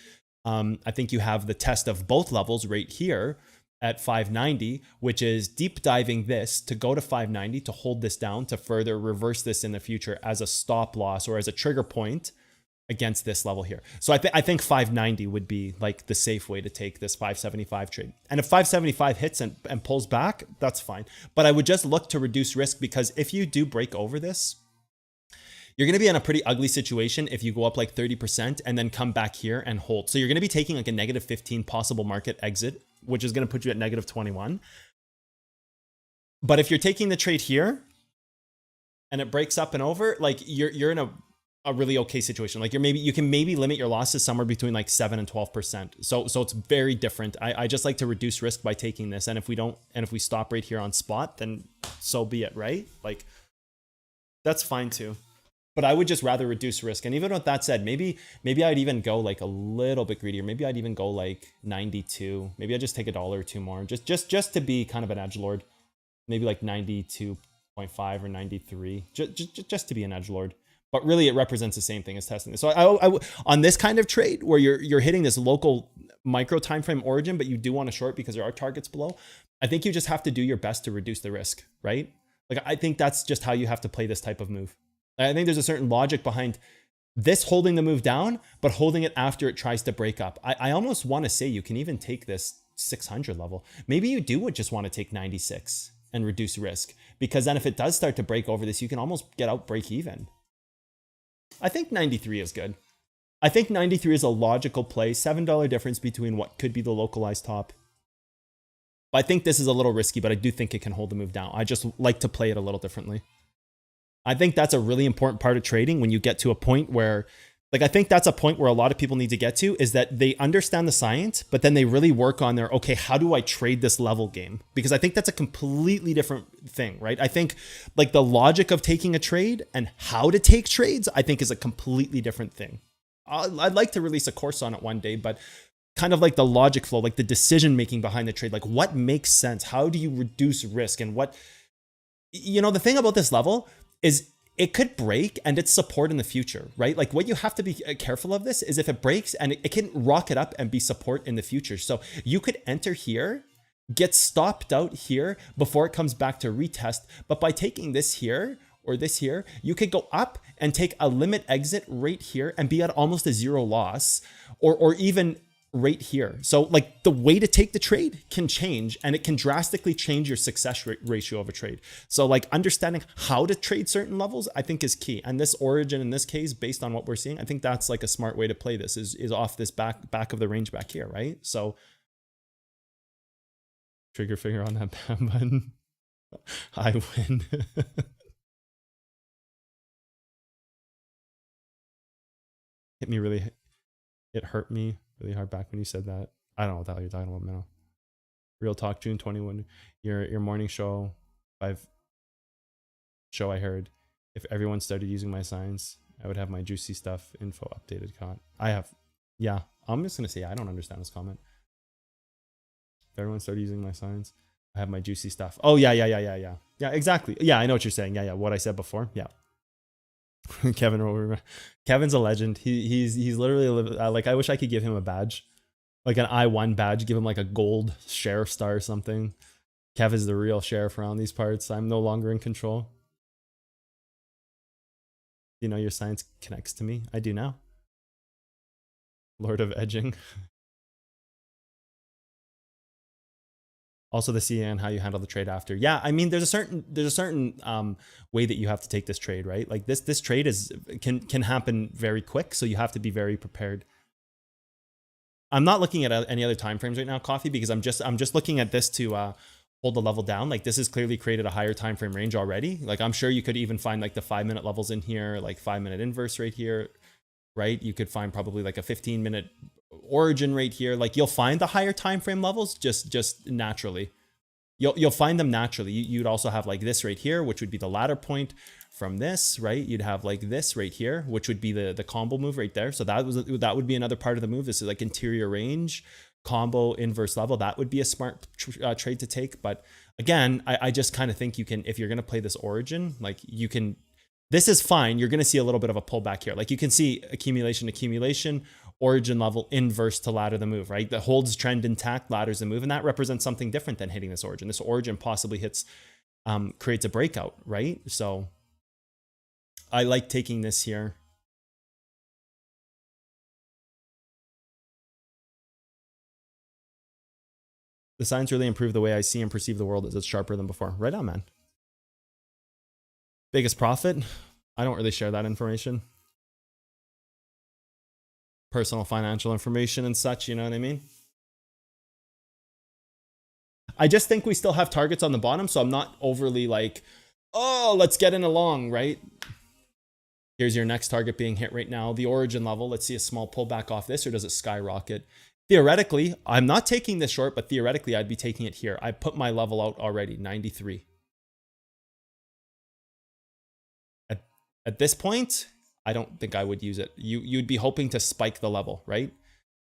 I think you have the test of both levels right here at 590, which is deep diving this to go to 590 to hold this down to further reverse this in the future as a stop loss or as a trigger point against this level here. So I think 590 would be like the safe way to take this 575 trade. And if 575 hits and pulls back, that's fine. But I would just look to reduce risk because if you do break over this, you're going to be in a pretty ugly situation if you go up like 30% and then come back here and hold. So you're going to be taking like a negative 15 possible market exit, which is going to put you at negative 21. But if you're taking the trade here and it breaks up and over, like you're in a really okay situation. Like you can maybe limit your losses somewhere between like 7 and 12%. So it's very different. I just like to reduce risk by taking this. And if we stop right here on spot, then so be it, right? Like that's fine too. But I would just rather reduce risk. And even with that said, maybe I'd even go like a little bit greedier. Maybe I'd even go like 92. Maybe I'd just take $1 or $2 more, just to be kind of an edgelord. Maybe like 92.5 or 93, just to be an edgelord. But really, it represents the same thing as testing this. So I on this kind of trade where you're hitting this local micro time frame origin, but you do want to short because there are targets below. I think you just have to do your best to reduce the risk, right? Like I think that's just how you have to play this type of move. I think there's a certain logic behind this holding the move down, but holding it after it tries to break up. I almost want to say you can even take this 600 level. Maybe you do just want to take 96 and reduce risk because then if it does start to break over this, you can almost get out break even. I think 93 is good. I think 93 is a logical play. $7 difference between what could be the localized top. But I think this is a little risky, but I do think it can hold the move down. I just like to play it a little differently. I think that's a really important part of trading when you get to a point where, like, I think that's a point where a lot of people need to get to is that they understand the science, but then they really work on their, okay, how do I trade this level game? Because I think that's a completely different thing, right? I think like the logic of taking a trade and how to take trades, I think is a completely different thing. I'd like to release a course on it one day, but kind of like the logic flow, like the decision making behind the trade, like what makes sense? How do you reduce risk? And what, you know, the thing about this level is it could break and it's support in the future, right? Like what you have to be careful of this is if it breaks and it can rocket up and be support in the future. So you could enter here gets stopped out here before it comes back to retest. But by taking this here or this here, you could go up and take a limit exit right here and be at almost a zero loss, or even right here. So like the way to take the trade can change, and it can drastically change your success ratio of a trade. So like understanding how to trade certain levels, I think is key. And this origin in this case, based on what we're seeing, I think that's like a smart way to play this is off this back of the range back here, right? So trigger finger on that ban button. I win. Hit me really, it hurt me really hard back when you said that. I don't know what the hell you're talking about, man. Real talk, June 21, your morning show, I heard, if everyone started using my signs, I would have my juicy stuff info updated. I have, yeah, I'm just gonna say I don't understand this comment. If everyone started using my signs, I have my juicy stuff. Oh yeah, exactly. Yeah, I know what you're saying. Yeah, what I said before. Yeah. Kevin's a legend. He's literally like, I wish I could give him a badge, like an I1 badge, give him like a gold sheriff star or something. Kev is the real sheriff around these parts. I'm no longer in control. You know, your science connects to me. I do now. Lord of Edging. Also the CA and how you handle the trade after. Yeah, I mean, there's a certain way that you have to take this trade, right? Like this trade can happen very quick, so you have to be very prepared. I'm not looking at any other time frames right now, Coffee, because I'm just looking at this to hold the level down. Like this has clearly created a higher time frame range already. Like I'm sure you could even find like the 5-minute levels in here, like 5-minute inverse right here, right? You could find probably like a 15-minute origin right here. Like you'll find the higher time frame levels just naturally. You'll find them naturally. You'd also have like this right here, which would be the ladder point from this, right? You'd have like this right here, which would be the combo move right there. So that would be another part of the move. This is like interior range, combo, inverse level. That would be a smart trade to take. But again, I just kind of think you can, if you're going to play this origin, like you can, this is fine. You're going to see a little bit of a pullback here. Like you can see accumulation, origin level, inverse to ladder the move, right? That holds trend intact, ladders the move, and that represents something different than hitting this origin. This origin possibly hits, creates a breakout, right? So I like taking this here. The signs really improve the way I see and perceive the world as it's sharper than before. Right on, man. Biggest profit? I don't really share that information. Personal financial information and such, you know what I mean? I just think we still have targets on the bottom, so I'm not overly like, oh, let's get in along, right? Here's your next target being hit right now, the origin level. Let's see a small pullback off this, or does it skyrocket? Theoretically, I'm not taking this short, but theoretically, I'd be taking it here. I put my level out already, 93. At this point, I don't think I would use it. You'd be hoping to spike the level, right?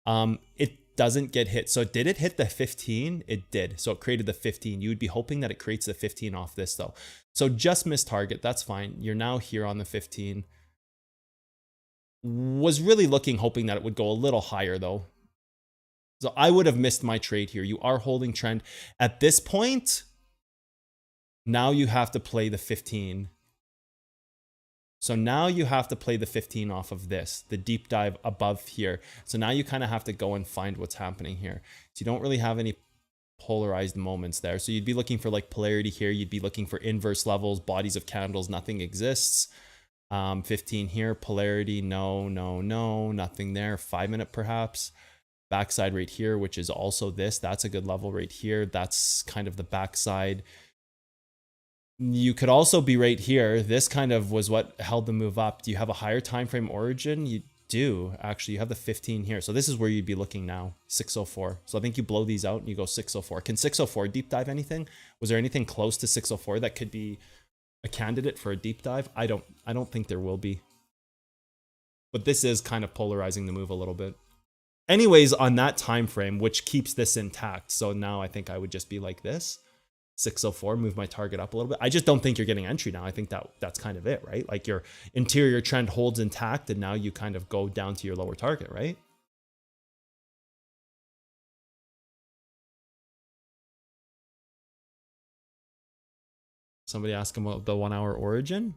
It doesn't get hit. So did it hit the 15? It did. So it created the 15. You would be hoping that it creates the 15 off this though. So just missed target. That's fine. You're now here on the 15. Was really hoping that it would go a little higher though. So I would have missed my trade here. You are holding trend. At this point, now you have to play the 15. So now you have to play the 15 off of this, the deep dive above here. So now you kind of have to go and find what's happening here. So you don't really have any polarized moments there. So you'd be looking for like polarity here. You'd be looking for inverse levels, bodies of candles, nothing exists. 15 here, polarity, no, nothing there. 5-minute perhaps. Backside right here, which is also this. That's a good level right here. That's kind of the backside. You could also be right here. This kind of was what held the move up. Do you have a higher time frame origin? You do. Actually, you have the 15 here. So this is where you'd be looking now, 604. So I think you blow these out and you go 604. Can 604 deep dive anything? Was there anything close to 604 that could be a candidate for a deep dive? I don't think there will be. But this is kind of polarizing the move a little bit. Anyways, on that time frame, which keeps this intact. So now I think I would just be like this. 604, move my target up a little bit. I just don't think you're getting entry now. I think that's kind of it, right? Like your interior trend holds intact and now you kind of go down to your lower target, right? Somebody ask him about the 1 hour origin.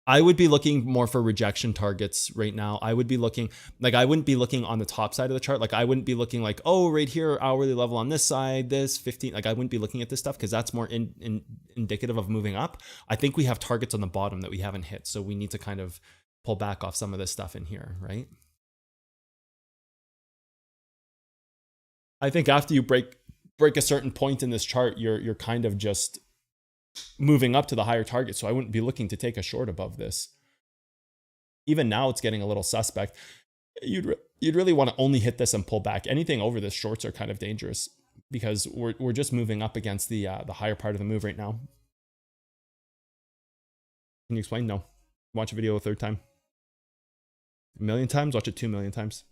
I would be looking more for rejection targets right now. I would be looking, like, I wouldn't be looking on the top side of the chart. Like, I wouldn't be looking like, oh, right here, hourly level on this side, this 15. Like, I wouldn't be looking at this stuff because that's more indicative of moving up. I think we have targets on the bottom that we haven't hit. So we need to kind of pull back off some of this stuff in here, right? I think after you break a certain point in this chart, you're kind of just moving up to the higher target. So I wouldn't be looking to take a short above this. Even now it's getting a little suspect. You'd really want to only hit this and pull back. Anything over this, shorts are kind of dangerous because we're just moving up against the higher part of the move right now. Can you explain? No. Watch a video a third time. 1 million times? Watch it 2 million times.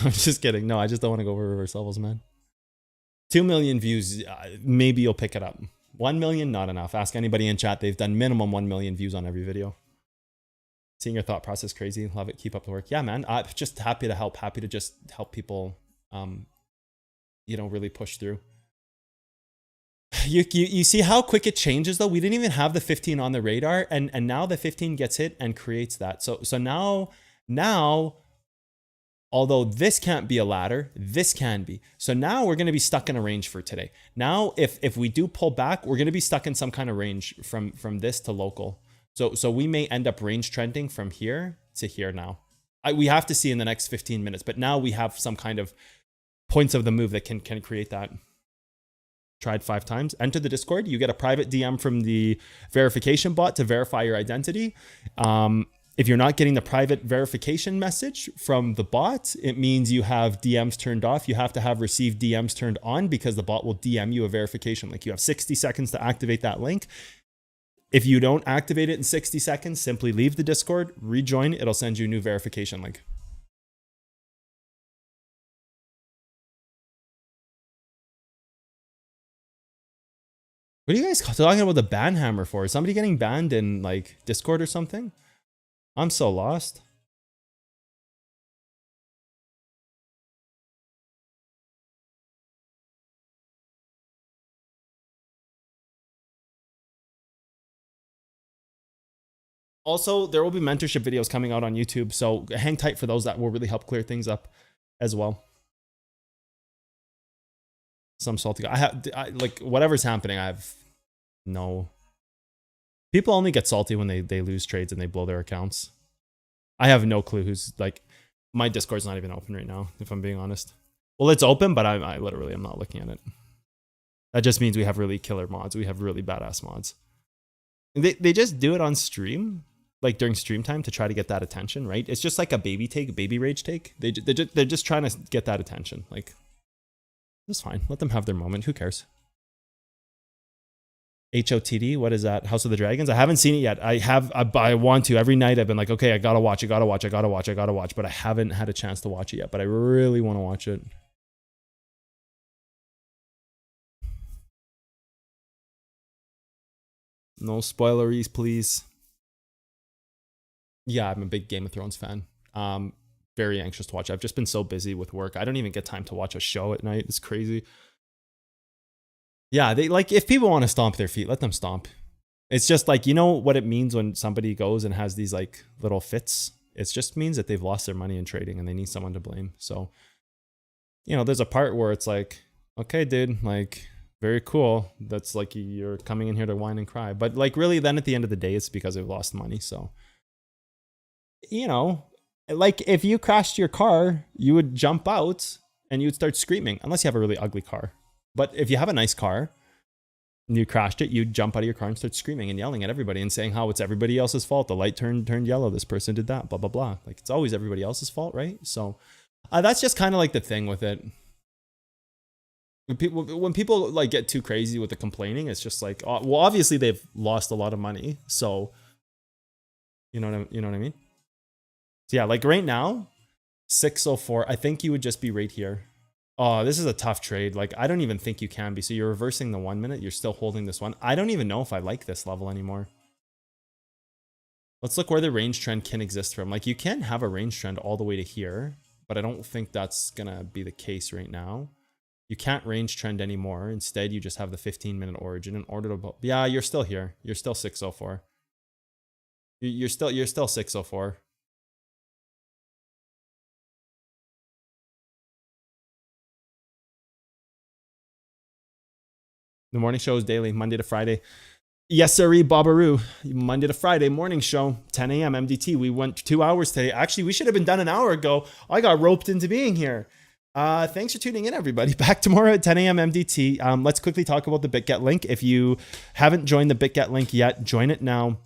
I'm just kidding. No, I just don't want to go over reverse levels, man. 2 million views, maybe you'll pick it up. 1 million, not enough. Ask anybody in chat. They've done minimum 1 million views on every video. Seeing your thought process crazy. Love it. Keep up the work. Yeah, man. I'm just happy to help. Happy to just help people, really push through. You see how quick it changes though? We didn't even have the 15 on the radar, and now the 15 gets hit and creates that. So now, although this can't be a ladder, this can be. So now we're going to be stuck in a range for today. Now, if we do pull back, we're going to be stuck in some kind of range from this to local. So we may end up range trending from here to here now. We have to see in the next 15 minutes, but now we have some kind of points of the move that can create that. Tried 5 times. Enter the Discord. You get a private DM from the verification bot to verify your identity. If you're not getting the private verification message from the bot, it means you have DMs turned off. You have to have received DMs turned on because the bot will DM you a verification link. You have 60 seconds to activate that link. If you don't activate it in 60 seconds, simply leave the Discord, rejoin. It'll send you a new verification link. What are you guys talking about the ban hammer for? Is somebody getting banned in like Discord or something? I'm so lost. Also, there will be mentorship videos coming out on YouTube, so hang tight for those. That will really help clear things up as well. Some salty guy. I like whatever's happening. I have no. People only get salty when they lose trades and they blow their accounts. I have no clue who's like. My Discord's not even open right now, if I'm being honest. Well, it's open, but I literally am not looking at it. That just means we have really killer mods. We have really badass mods. They just do it on stream, like during stream time to try to get that attention, right? It's just like a baby rage take. They're just trying to get that attention. Like, it's fine. Let them have their moment. Who cares? HOTD, what is that? House of the Dragons? I haven't seen it yet. I want to. Every night I've been like, okay, I gotta watch, but I haven't had a chance to watch it yet. But I really want to watch it. No spoileries, please. Yeah, I'm a big Game of Thrones fan. Very anxious to watch. I've just been so busy with work. I don't even get time to watch a show at night. It's crazy. Yeah, they like if people want to stomp their feet, let them stomp. It's just like, you know what it means when somebody goes and has these like little fits? It just means that they've lost their money in trading and they need someone to blame. So, there's a part where it's like, okay, dude, like very cool. That's like you're coming in here to whine and cry. But like really then at the end of the day, it's because they've lost money. So, like if you crashed your car, you would jump out and you'd start screaming, unless you have a really ugly car. But if you have a nice car and you crashed it, you'd jump out of your car and start screaming and yelling at everybody and saying how it's everybody else's fault. The light turned yellow. This person did that, blah, blah, blah. Like it's always everybody else's fault, right? So that's just kind of like the thing with it. When people like get too crazy with the complaining, it's just like, well, obviously they've lost a lot of money. So, you know what I mean? So yeah, like right now, 604, I think you would just be right here. Oh, this is a tough trade. Like, I don't even think you can be. So you're reversing the 1 minute. You're still holding this one. I don't even know if I like this level anymore. Let's look where the range trend can exist from. Like, you can have a range trend all the way to here, but I don't think that's going to be the case right now. You can't range trend anymore. Instead, you just have the 15-minute origin in order to. Yeah, you're still here. You're still 604. You're still 604. The morning show is daily, Monday to Friday. Yes, sirree, Bobaroo. Monday to Friday morning show, 10 a.m. MDT. We went 2 hours today. Actually, we should have been done an hour ago. I got roped into being here. Thanks for tuning in, everybody. Back tomorrow at 10 a.m. MDT. Let's quickly talk about the BitGet link. If you haven't joined the BitGet link yet, join it now.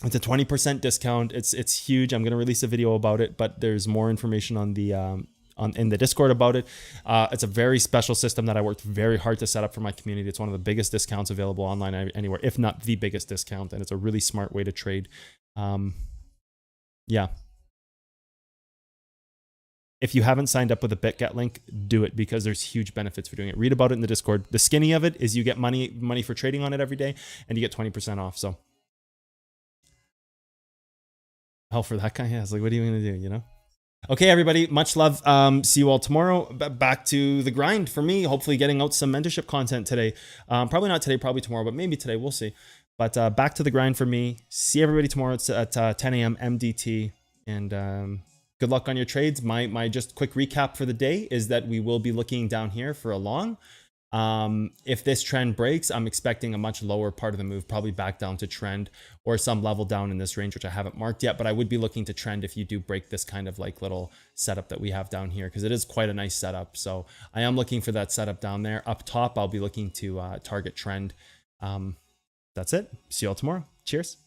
It's a 20% discount. It's huge. I'm going to release a video about it, but there's more information on the in the Discord about it. It's a very special system that I worked very hard to set up for my community. It's one of the biggest discounts available online anywhere, if not the biggest discount, and it's a really smart way to trade. Yeah. If you haven't signed up with the BitGet link, do it because there's huge benefits for doing it. Read about it in the Discord. The skinny of it is you get money for trading on it every day, and you get 20% off. So, hell for that guy. Yeah, it's like, what are you going to do? You know? Okay, everybody, much love. See you all tomorrow. Back to the grind for me. Hopefully getting out some mentorship content today. Probably not today, probably tomorrow, but maybe today. We'll see. But back to the grind for me. See everybody tomorrow at 10 a.m. MDT. And good luck on your trades. My just quick recap for the day is that we will be looking down here for a long. If this trend breaks, I'm expecting a much lower part of the move, probably back down to trend or some level down in this range, which I haven't marked yet, but I would be looking to trend if you do break this kind of like little setup that we have down here, because it is quite a nice setup. So I am looking for that setup down there. Up top, I'll be looking to target trend. That's it. See you all tomorrow. Cheers.